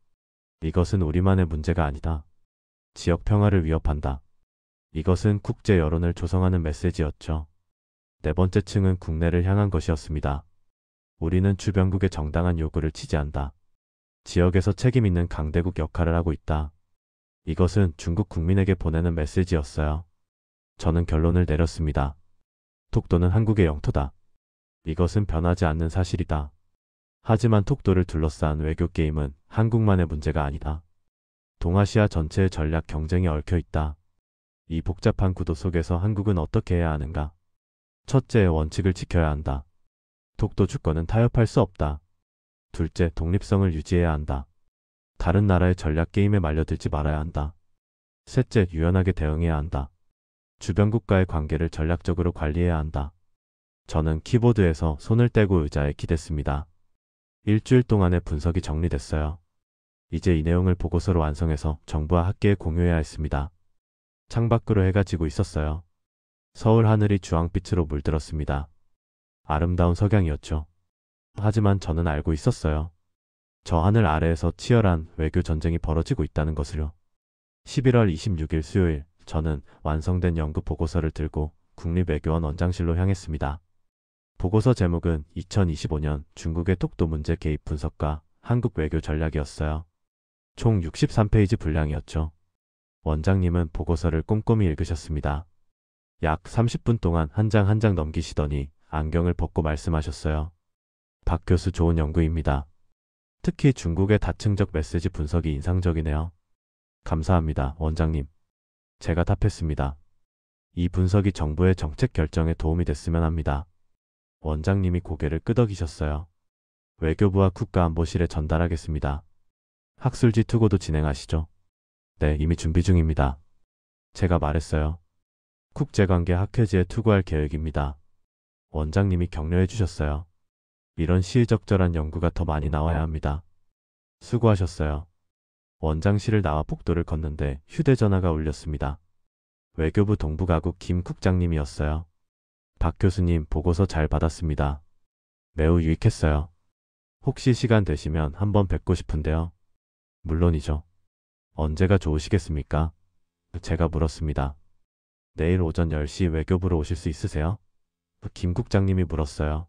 이것은 우리만의 문제가 아니다. 지역 평화를 위협한다. 이것은 국제 여론을 조성하는 메시지였죠. 네 번째 층은 국내를 향한 것이었습니다. 우리는 주변국의 정당한 요구를 지지한다. 지역에서 책임 있는 강대국 역할을 하고 있다. 이것은 중국 국민에게 보내는 메시지였어요. 저는 결론을 내렸습니다. 톡도는 한국의 영토다. 이것은 변하지 않는 사실이다. 하지만 톡도를 둘러싼 외교 게임은 한국만의 문제가 아니다. 동아시아 전체의 전략 경쟁이 얽혀 있다. 이 복잡한 구도 속에서 한국은 어떻게 해야 하는가? 첫째, 원칙을 지켜야 한다. 톡도 주권은 타협할 수 없다. 둘째, 독립성을 유지해야 한다. 다른 나라의 전략 게임에 말려들지 말아야 한다. 셋째, 유연하게 대응해야 한다. 주변국과의 관계를 전략적으로 관리해야 한다. 저는 키보드에서 손을 떼고 의자에 기댔습니다. 일주일 동안의 분석이 정리됐어요. 이제 이 내용을 보고서로 완성해서 정부와 학계에 공유해야 했습니다. 창밖으로 해가 지고 있었어요. 서울 하늘이 주황빛으로 물들었습니다. 아름다운 석양이었죠. 하지만 저는 알고 있었어요. 저 하늘 아래에서 치열한 외교 전쟁이 벌어지고 있다는 것을요. 11월 26일 수요일, 저는 완성된 연구 보고서를 들고 국립외교원 원장실로 향했습니다. 보고서 제목은 2025년 중국의 톡도 문제 개입 분석과 한국 외교 전략이었어요. 총 63페이지 분량이었죠. 원장님은 보고서를 꼼꼼히 읽으셨습니다. 약 30분 동안 한 장 한 장 넘기시더니 안경을 벗고 말씀하셨어요. 박 교수, 좋은 연구입니다. 특히 중국의 다층적 메시지 분석이 인상적이네요. 감사합니다, 원장님. 제가 답했습니다. 이 분석이 정부의 정책 결정에 도움이 됐으면 합니다. 원장님이 고개를 끄덕이셨어요. 외교부와 국가안보실에 전달하겠습니다. 학술지 투고도 진행하시죠? 네, 이미 준비 중입니다. 제가 말했어요. 국제관계 학회지에 투고할 계획입니다. 원장님이 격려해 주셨어요. 이런 시의적절한 연구가 더 많이 나와야 합니다. 수고하셨어요. 원장실을 나와 복도를 걷는데 휴대전화가 울렸습니다. 외교부 동부가국 김 국장님이었어요. 박 교수님, 보고서 잘 받았습니다. 매우 유익했어요. 혹시 시간 되시면 한번 뵙고 싶은데요. 물론이죠. 언제가 좋으시겠습니까? 제가 물었습니다. 내일 오전 10시 외교부로 오실 수 있으세요? 김 국장님이 물었어요.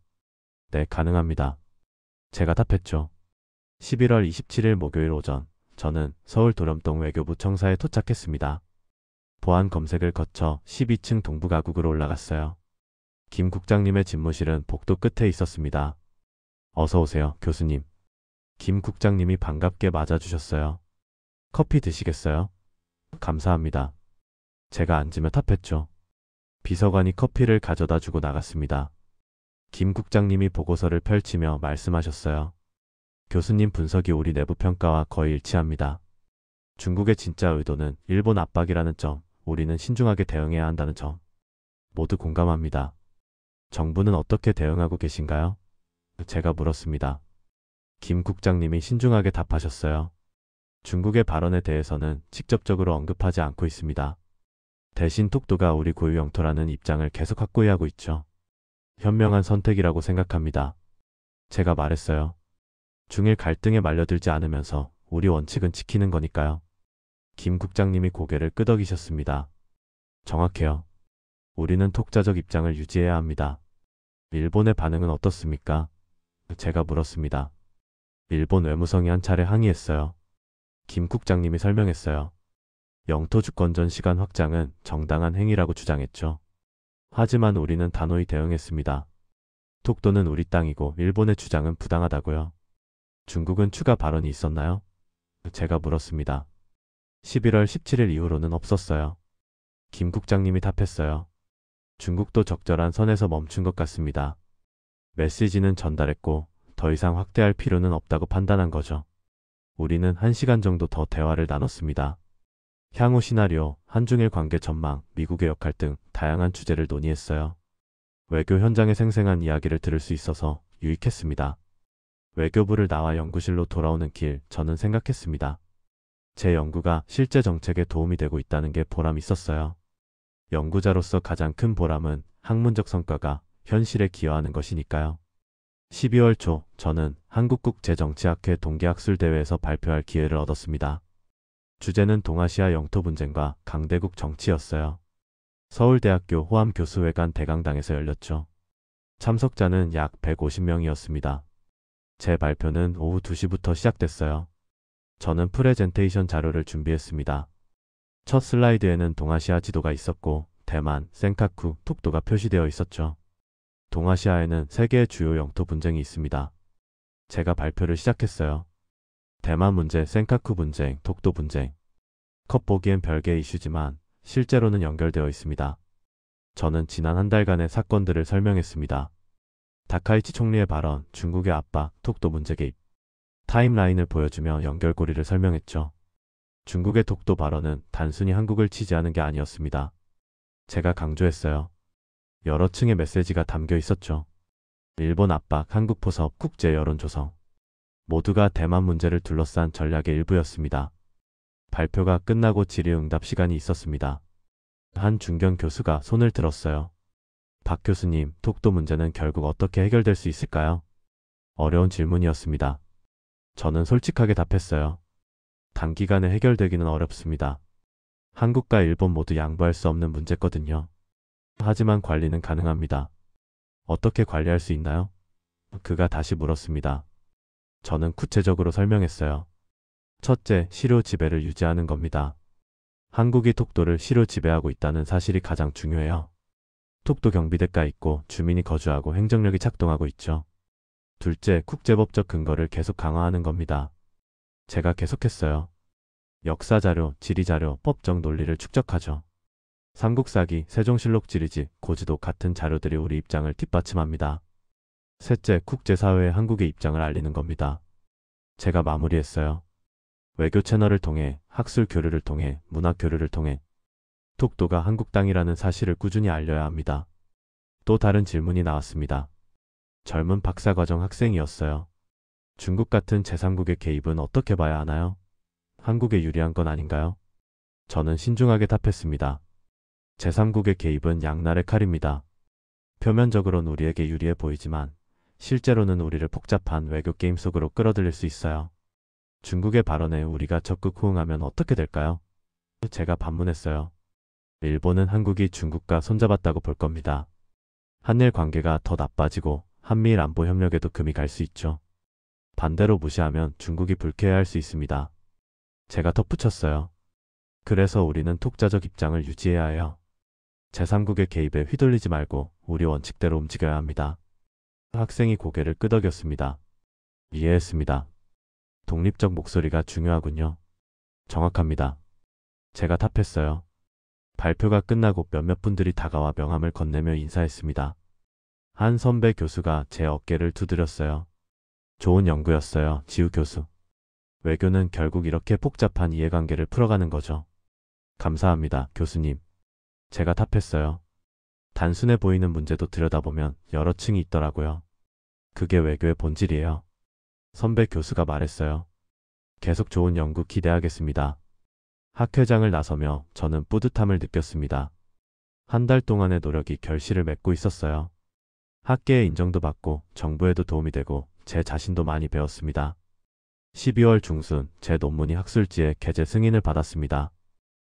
네, 가능합니다. 제가 답했죠. 11월 27일 목요일 오전, 저는 서울 도련동 외교부 청사에 도착했습니다. 보안 검색을 거쳐 12층 동부가국으로 올라갔어요. 김 국장님의 집무실은 복도 끝에 있었습니다. 어서 오세요, 교수님. 김 국장님이 반갑게 맞아주셨어요. 커피 드시겠어요? 감사합니다. 제가 앉으며 답했죠. 비서관이 커피를 가져다 주고 나갔습니다. 김 국장님이 보고서를 펼치며 말씀하셨어요. 교수님 분석이 우리 내부 평가와 거의 일치합니다. 중국의 진짜 의도는 일본 압박이라는 점, 우리는 신중하게 대응해야 한다는 점. 모두 공감합니다. 정부는 어떻게 대응하고 계신가요? 제가 물었습니다. 김 국장님이 신중하게 답하셨어요. 중국의 발언에 대해서는 직접적으로 언급하지 않고 있습니다. 대신 톡도가 우리 고유 영토라는 입장을 계속 확고히 하고 있죠. 현명한 선택이라고 생각합니다. 제가 말했어요. 중일 갈등에 말려들지 않으면서 우리 원칙은 지키는 거니까요. 김 국장님이 고개를 끄덕이셨습니다. 정확해요. 우리는 독자적 입장을 유지해야 합니다. 일본의 반응은 어떻습니까? 제가 물었습니다. 일본 외무성이 한 차례 항의했어요. 김 국장님이 설명했어요. 영토 주권전 시간 확장은 정당한 행위라고 주장했죠. 하지만 우리는 단호히 대응했습니다. 톡도는 우리 땅이고 일본의 주장은 부당하다고요. 중국은 추가 발언이 있었나요? 제가 물었습니다. 11월 17일 이후로는 없었어요. 김 국장님이 답했어요. 중국도 적절한 선에서 멈춘 것 같습니다. 메시지는 전달했고 더 이상 확대할 필요는 없다고 판단한 거죠. 우리는 1시간 정도 더 대화를 나눴습니다. 향후 시나리오, 한중일 관계 전망, 미국의 역할 등 다양한 주제를 논의했어요. 외교 현장의 생생한 이야기를 들을 수 있어서 유익했습니다. 외교부를 나와 연구실로 돌아오는 길, 저는 생각했습니다. 제 연구가 실제 정책에 도움이 되고 있다는 게 보람 있었어요. 연구자로서 가장 큰 보람은 학문적 성과가 현실에 기여하는 것이니까요. 12월 초, 저는 한국국제정치학회 동계학술대회에서 발표할 기회를 얻었습니다. 주제는 동아시아 영토 분쟁과 강대국 정치였어요. 서울대학교 호암교수회관 대강당에서 열렸죠. 참석자는 약 150명이었습니다. 제 발표는 오후 2시부터 시작됐어요. 저는 프레젠테이션 자료를 준비했습니다. 첫 슬라이드에는 동아시아 지도가 있었고 대만, 센카쿠, 톡도가 표시되어 있었죠. 동아시아에는 3개의 주요 영토 분쟁이 있습니다. 제가 발표를 시작했어요. 대만 문제, 센카쿠 분쟁, 톡도 분쟁. 겉보기엔 별개의 이슈지만 실제로는 연결되어 있습니다. 저는 지난 한 달간의 사건들을 설명했습니다. 다카이치 총리의 발언, 중국의 압박, 톡도 문제 개입. 타임라인을 보여주며 연결고리를 설명했죠. 중국의 톡도 발언은 단순히 한국을 지지하는 게 아니었습니다. 제가 강조했어요. 여러 층의 메시지가 담겨 있었죠. 일본 압박, 한국 포섭, 국제 여론 조성. 모두가 대만 문제를 둘러싼 전략의 일부였습니다. 발표가 끝나고 질의응답 시간이 있었습니다. 한 중견 교수가 손을 들었어요. 박 교수님, 톡도 문제는 결국 어떻게 해결될 수 있을까요? 어려운 질문이었습니다. 저는 솔직하게 답했어요. 단기간에 해결되기는 어렵습니다. 한국과 일본 모두 양보할 수 없는 문제거든요. 하지만 관리는 가능합니다. 어떻게 관리할 수 있나요? 그가 다시 물었습니다. 저는 구체적으로 설명했어요. 첫째, 실효 지배를 유지하는 겁니다. 한국이 톡도를 실효 지배하고 있다는 사실이 가장 중요해요. 톡도 경비대가 있고 주민이 거주하고 행정력이 작동하고 있죠. 둘째, 국제법적 근거를 계속 강화하는 겁니다. 제가 계속했어요. 역사자료, 지리자료, 법적 논리를 축적하죠. 삼국사기, 세종실록 지리지, 고지도 같은 자료들이 우리 입장을 뒷받침합니다. 셋째, 국제사회에 한국의 입장을 알리는 겁니다. 제가 마무리했어요. 외교 채널을 통해, 학술 교류를 통해, 문학 교류를 통해 톡도가 한국 땅이라는 사실을 꾸준히 알려야 합니다. 또 다른 질문이 나왔습니다. 젊은 박사과정 학생이었어요. 중국 같은 제3국의 개입은 어떻게 봐야 하나요? 한국에 유리한 건 아닌가요? 저는 신중하게 답했습니다. 제3국의 개입은 양날의 칼입니다. 표면적으로는 우리에게 유리해 보이지만 실제로는 우리를 복잡한 외교 게임 속으로 끌어들일 수 있어요. 중국의 발언에 우리가 적극 호응하면 어떻게 될까요? 제가 반문했어요. 일본은 한국이 중국과 손잡았다고 볼 겁니다. 한일 관계가 더 나빠지고 한미일 안보 협력에도 금이 갈 수 있죠. 반대로 무시하면 중국이 불쾌해할 수 있습니다. 제가 덧붙였어요. 그래서 우리는 독자적 입장을 유지해야 해요. 제3국의 개입에 휘둘리지 말고 우리 원칙대로 움직여야 합니다. 학생이 고개를 끄덕였습니다. 이해했습니다. 독립적 목소리가 중요하군요. 정확합니다. 제가 답했어요. 발표가 끝나고 몇몇 분들이 다가와 명함을 건네며 인사했습니다. 한 선배 교수가 제 어깨를 두드렸어요. 좋은 연구였어요, 지우 교수. 외교는 결국 이렇게 복잡한 이해관계를 풀어가는 거죠. 감사합니다, 교수님. 제가 답했어요. 단순해 보이는 문제도 들여다보면 여러 층이 있더라고요. 그게 외교의 본질이에요. 선배 교수가 말했어요. 계속 좋은 연구 기대하겠습니다. 학회장을 나서며 저는 뿌듯함을 느꼈습니다. 한 달 동안의 노력이 결실을 맺고 있었어요. 학계의 인정도 받고 정부에도 도움이 되고 제 자신도 많이 배웠습니다. 12월 중순 제 논문이 학술지에 게재 승인을 받았습니다.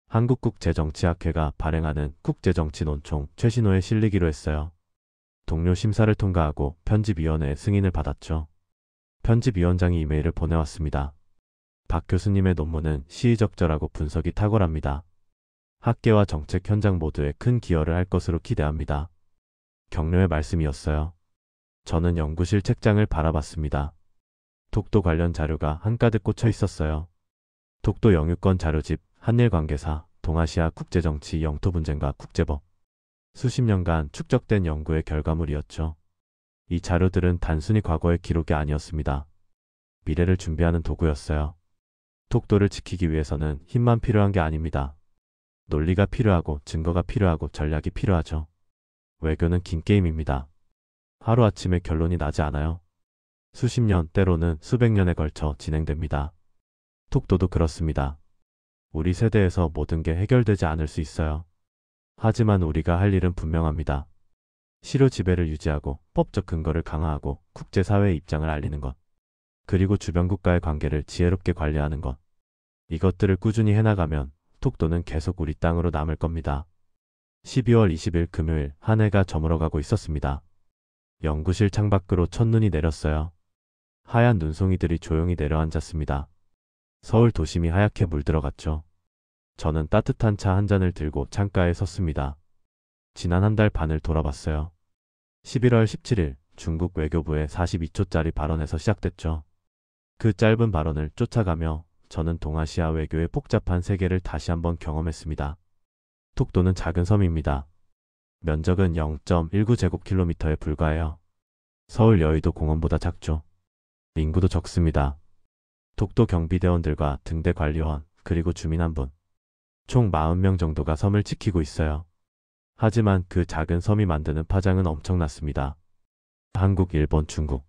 한국국제정치학회가 발행하는 국제정치 논총 최신호에 실리기로 했어요. 동료 심사를 통과하고 편집위원회의 승인을 받았죠. 편집위원장이 이메일을 보내왔습니다. 박 교수님의 논문은 시의적절하고 분석이 탁월합니다. 학계와 정책 현장 모두에 큰 기여를 할 것으로 기대합니다. 격려의 말씀이었어요. 저는 연구실 책장을 바라봤습니다. 독도 관련 자료가 한가득 꽂혀 있었어요. 독도 영유권 자료집, 한일관계사, 동아시아 국제정치 영토 분쟁과 국제법. 수십 년간 축적된 연구의 결과물이었죠. 이 자료들은 단순히 과거의 기록이 아니었습니다. 미래를 준비하는 도구였어요. 독도를 지키기 위해서는 힘만 필요한 게 아닙니다. 논리가 필요하고 증거가 필요하고 전략이 필요하죠. 외교는 긴 게임입니다. 하루아침에 결론이 나지 않아요. 수십 년, 때로는 수백 년에 걸쳐 진행됩니다. 독도도 그렇습니다. 우리 세대에서 모든 게 해결되지 않을 수 있어요. 하지만 우리가 할 일은 분명합니다. 실효 지배를 유지하고 법적 근거를 강화하고 국제사회의 입장을 알리는 것. 그리고 주변 국가의 관계를 지혜롭게 관리하는 것. 이것들을 꾸준히 해나가면 독도는 계속 우리 땅으로 남을 겁니다. 12월 20일 금요일 한 해가 저물어가고 있었습니다. 연구실 창밖으로 첫눈이 내렸어요. 하얀 눈송이들이 조용히 내려앉았습니다. 서울 도심이 하얗게 물들어갔죠. 저는 따뜻한 차 한 잔을 들고 창가에 섰습니다. 지난 한 달 반을 돌아봤어요. 11월 17일 중국 외교부의 42초짜리 발언에서 시작됐죠. 그 짧은 발언을 쫓아가며 저는 동아시아 외교의 복잡한 세계를 다시 한번 경험했습니다. 독도는 작은 섬입니다. 면적은 0.19제곱킬로미터에 불과해요. 서울 여의도 공원보다 작죠. 인구도 적습니다. 독도 경비대원들과 등대 관리원, 그리고 주민 한 분. 총 40명 정도가 섬을 지키고 있어요. 하지만 그 작은 섬이 만드는 파장은 엄청났습니다. 한국, 일본, 중국.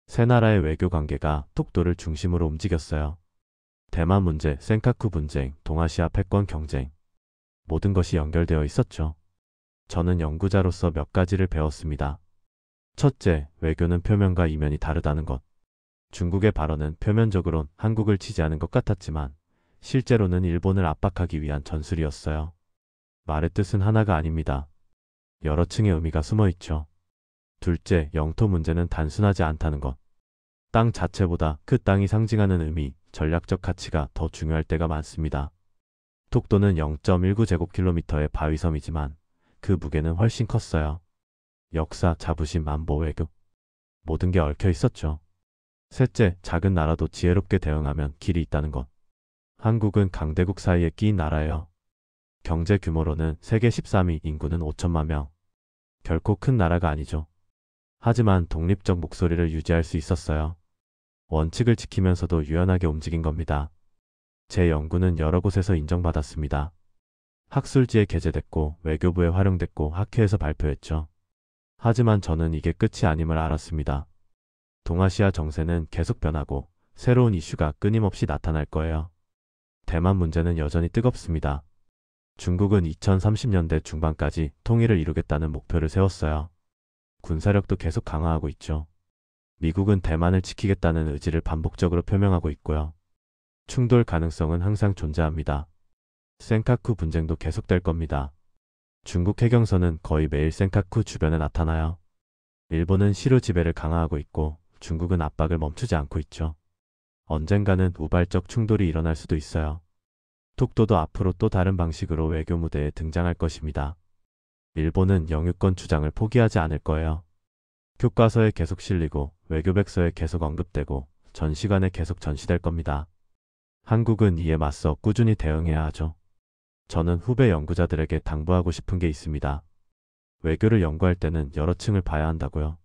세 나라의 외교 관계가 독도를 중심으로 움직였어요. 대만 문제, 센카쿠 분쟁, 동아시아 패권 경쟁. 모든 것이 연결되어 있었죠. 저는 연구자로서 몇 가지를 배웠습니다. 첫째, 외교는 표면과 이면이 다르다는 것. 중국의 발언은 표면적으론 한국을 지지하는 것 같았지만 실제로는 일본을 압박하기 위한 전술이었어요. 말의 뜻은 하나가 아닙니다. 여러 층의 의미가 숨어 있죠. 둘째, 영토 문제는 단순하지 않다는 것. 땅 자체보다 그 땅이 상징하는 의미, 전략적 가치가 더 중요할 때가 많습니다. 독도는 0.19제곱킬로미터의 바위섬이지만 그 무게는 훨씬 컸어요. 역사, 자부심, 안보, 외교. 모든 게 얽혀 있었죠. 셋째, 작은 나라도 지혜롭게 대응하면 길이 있다는 것. 한국은 강대국 사이에 끼인 나라예요. 경제 규모로는 세계 13위, 인구는 5천만 명. 결코 큰 나라가 아니죠. 하지만 독립적 목소리를 유지할 수 있었어요. 원칙을 지키면서도 유연하게 움직인 겁니다. 제 연구는 여러 곳에서 인정받았습니다. 학술지에 게재됐고 외교부에 활용됐고 학회에서 발표했죠. 하지만 저는 이게 끝이 아님을 알았습니다. 동아시아 정세는 계속 변하고 새로운 이슈가 끊임없이 나타날 거예요. 대만 문제는 여전히 뜨겁습니다. 중국은 2030년대 중반까지 통일을 이루겠다는 목표를 세웠어요. 군사력도 계속 강화하고 있죠. 미국은 대만을 지키겠다는 의지를 반복적으로 표명하고 있고요. 충돌 가능성은 항상 존재합니다. 센카쿠 분쟁도 계속될 겁니다. 중국 해경선은 거의 매일 센카쿠 주변에 나타나요. 일본은 실효 지배를 강화하고 있고 중국은 압박을 멈추지 않고 있죠. 언젠가는 우발적 충돌이 일어날 수도 있어요. 독도도 앞으로 또 다른 방식으로 외교 무대에 등장할 것입니다. 일본은 영유권 주장을 포기하지 않을 거예요. 교과서에 계속 실리고 외교백서에 계속 언급되고 전시관에 계속 전시될 겁니다. 한국은 이에 맞서 꾸준히 대응해야 하죠. 저는 후배 연구자들에게 당부하고 싶은 게 있습니다. 외교를 연구할 때는 여러 층을 봐야 한다고요.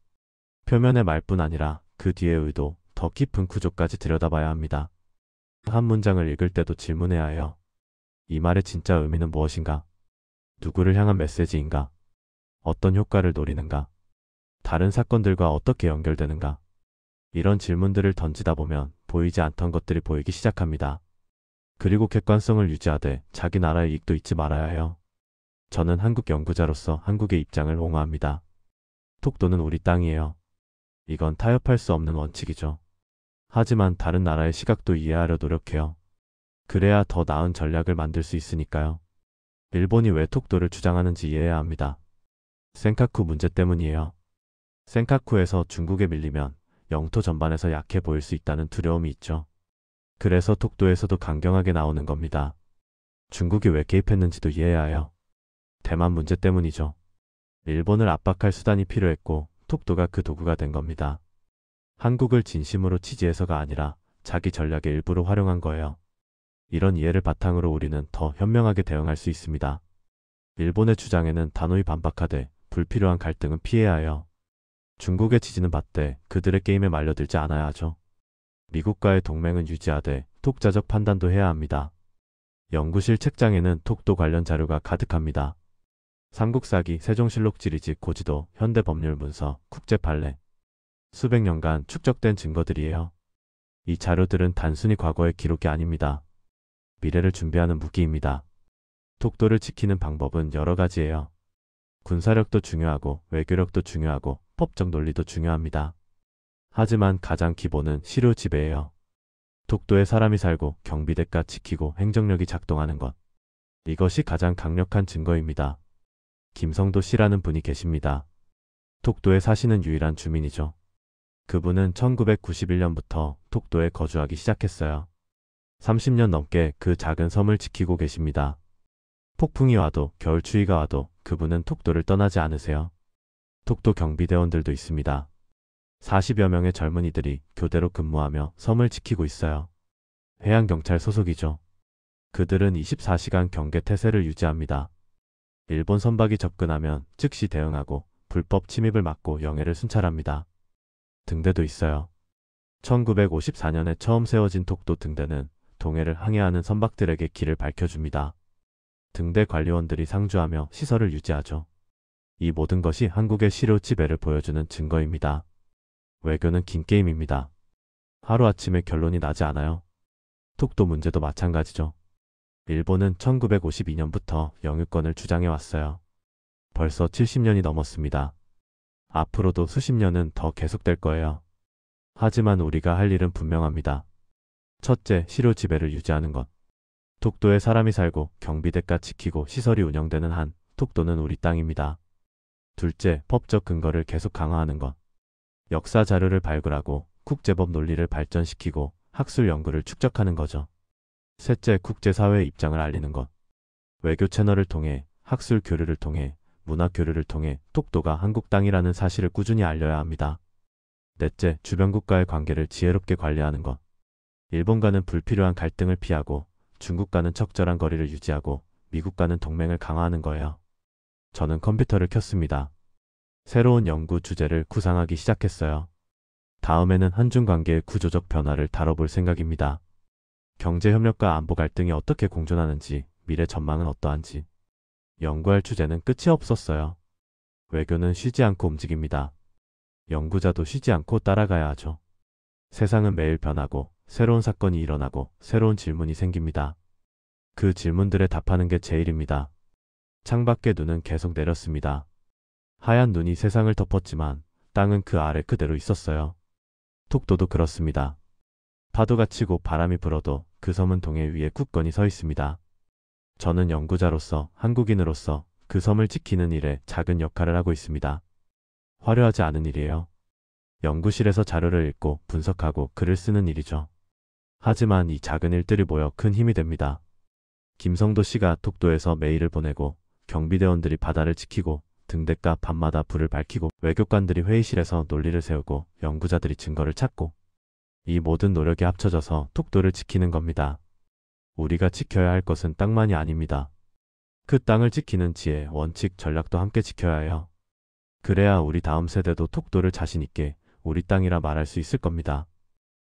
표면의 말뿐 아니라 그 뒤의 의도, 더 깊은 구조까지 들여다봐야 합니다. 한 문장을 읽을 때도 질문해야 해요. 이 말의 진짜 의미는 무엇인가? 누구를 향한 메시지인가? 어떤 효과를 노리는가? 다른 사건들과 어떻게 연결되는가? 이런 질문들을 던지다 보면 보이지 않던 것들이 보이기 시작합니다. 그리고 객관성을 유지하되 자기 나라의 이익도 잊지 말아야 해요. 저는 한국 연구자로서 한국의 입장을 옹호합니다. 독도는 우리 땅이에요. 이건 타협할 수 없는 원칙이죠. 하지만 다른 나라의 시각도 이해하려 노력해요. 그래야 더 나은 전략을 만들 수 있으니까요. 일본이 왜 독도를 주장하는지 이해해야 합니다. 센카쿠 문제 때문이에요. 센카쿠에서 중국에 밀리면 영토 전반에서 약해 보일 수 있다는 두려움이 있죠. 그래서 독도에서도 강경하게 나오는 겁니다. 중국이 왜 개입했는지도 이해해야 해요. 대만 문제 때문이죠. 일본을 압박할 수단이 필요했고 독도가 그 도구가 된 겁니다. 한국을 진심으로 지지해서가 아니라 자기 전략의 일부로 활용한 거예요. 이런 이해를 바탕으로 우리는 더 현명하게 대응할 수 있습니다. 일본의 주장에는 단호히 반박하되 불필요한 갈등은 피해야 해요. 중국의 지지는 받되 그들의 게임에 말려들지 않아야 하죠. 미국과의 동맹은 유지하되 독자적 판단도 해야 합니다. 연구실 책장에는 독도 관련 자료가 가득합니다. 삼국사기, 세종실록 지리지, 고지도, 현대법률 문서, 국제판례. 수백 년간 축적된 증거들이에요. 이 자료들은 단순히 과거의 기록이 아닙니다. 미래를 준비하는 무기입니다. 독도를 지키는 방법은 여러 가지예요. 군사력도 중요하고 외교력도 중요하고 법적 논리도 중요합니다. 하지만 가장 기본은 시료 지배예요. 독도에 사람이 살고 경비대가 지키고 행정력이 작동하는 것. 이것이 가장 강력한 증거입니다. 김성도 씨라는 분이 계십니다. 독도에 사시는 유일한 주민이죠. 그분은 1991년부터 독도에 거주하기 시작했어요. 30년 넘게 그 작은 섬을 지키고 계십니다. 폭풍이 와도 겨울 추위가 와도 그분은 독도를 떠나지 않으세요. 독도 경비대원들도 있습니다. 40여 명의 젊은이들이 교대로 근무하며 섬을 지키고 있어요. 해양경찰 소속이죠. 그들은 24시간 경계 태세를 유지합니다. 일본 선박이 접근하면 즉시 대응하고 불법 침입을 막고 영해를 순찰합니다. 등대도 있어요. 1954년에 처음 세워진 독도 등대는 동해를 항해하는 선박들에게 길을 밝혀줍니다. 등대 관리원들이 상주하며 시설을 유지하죠. 이 모든 것이 한국의 시료 지배를 보여주는 증거입니다. 외교는 긴 게임입니다. 하루아침에 결론이 나지 않아요. 독도 문제도 마찬가지죠. 일본은 1952년부터 영유권을 주장해왔어요. 벌써 70년이 넘었습니다. 앞으로도 수십 년은 더 계속될 거예요. 하지만 우리가 할 일은 분명합니다. 첫째, 시료 지배를 유지하는 것. 독도에 사람이 살고 경비대가 지키고 시설이 운영되는 한 독도는 우리 땅입니다. 둘째, 법적 근거를 계속 강화하는 것. 역사 자료를 발굴하고 국제법 논리를 발전시키고 학술 연구를 축적하는 거죠. 셋째, 국제사회의 입장을 알리는 것. 외교 채널을 통해, 학술 교류를 통해, 문화 교류를 통해 독도가 한국 땅이라는 사실을 꾸준히 알려야 합니다. 넷째, 주변 국가의 관계를 지혜롭게 관리하는 것. 일본과는 불필요한 갈등을 피하고 중국과는 적절한 거리를 유지하고 미국과는 동맹을 강화하는 거예요. 저는 컴퓨터를 켰습니다. 새로운 연구 주제를 구상하기 시작했어요. 다음에는 한중 관계의 구조적 변화를 다뤄볼 생각입니다. 경제협력과 안보 갈등이 어떻게 공존하는지, 미래 전망은 어떠한지. 연구할 주제는 끝이 없었어요. 외교는 쉬지 않고 움직입니다. 연구자도 쉬지 않고 따라가야 하죠. 세상은 매일 변하고 새로운 사건이 일어나고 새로운 질문이 생깁니다. 그 질문들에 답하는 게 제 일입니다. 창밖의 눈은 계속 내렸습니다. 하얀 눈이 세상을 덮었지만 땅은 그 아래 그대로 있었어요. 독도도 그렇습니다. 파도가 치고 바람이 불어도 그 섬은 동해 위에 굳건히 서 있습니다. 저는 연구자로서, 한국인으로서 그 섬을 지키는 일에 작은 역할을 하고 있습니다. 화려하지 않은 일이에요. 연구실에서 자료를 읽고 분석하고 글을 쓰는 일이죠. 하지만 이 작은 일들이 모여 큰 힘이 됩니다. 김성도 씨가 독도에서 메일을 보내고 경비대원들이 바다를 지키고 등대가 밤마다 불을 밝히고 외교관들이 회의실에서 논리를 세우고 연구자들이 증거를 찾고 이 모든 노력이 합쳐져서 독도를 지키는 겁니다. 우리가 지켜야 할 것은 땅만이 아닙니다. 그 땅을 지키는 지혜, 원칙, 전략도 함께 지켜야 해요. 그래야 우리 다음 세대도 독도를 자신 있게 우리 땅이라 말할 수 있을 겁니다.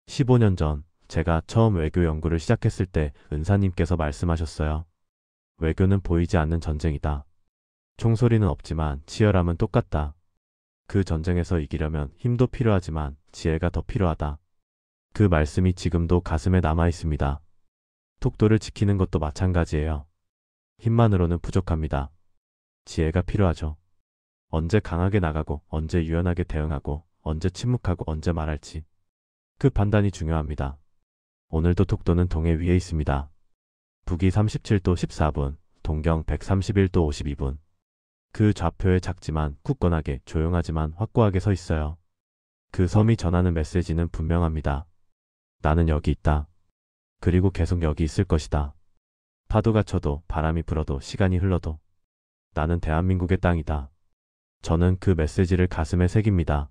15년 전 제가 처음 외교 연구를 시작했을 때 은사님께서 말씀하셨어요. 외교는 보이지 않는 전쟁이다. 총소리는 없지만 치열함은 똑같다. 그 전쟁에서 이기려면 힘도 필요하지만 지혜가 더 필요하다. 그 말씀이 지금도 가슴에 남아 있습니다. 독도를 지키는 것도 마찬가지예요. 힘만으로는 부족합니다. 지혜가 필요하죠. 언제 강하게 나가고 언제 유연하게 대응하고 언제 침묵하고 언제 말할지. 그 판단이 중요합니다. 오늘도 독도는 동해 위에 있습니다. 북위 37도 14분, 동경 131도 52분. 그 좌표에 작지만 굳건하게 조용하지만 확고하게 서 있어요. 그 섬이 전하는 메시지는 분명합니다. 나는 여기 있다. 그리고 계속 여기 있을 것이다. 파도가 쳐도 바람이 불어도 시간이 흘러도 나는 대한민국의 땅이다. 저는 그 메시지를 가슴에 새깁니다.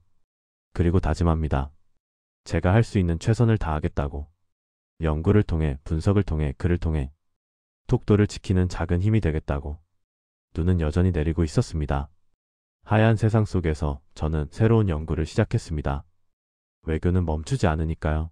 그리고 다짐합니다. 제가 할 수 있는 최선을 다하겠다고. 연구를 통해, 분석을 통해, 글을 통해 독도를 지키는 작은 힘이 되겠다고. 눈은 여전히 내리고 있었습니다. 하얀 세상 속에서 저는 새로운 연구를 시작했습니다. 외교는 멈추지 않으니까요.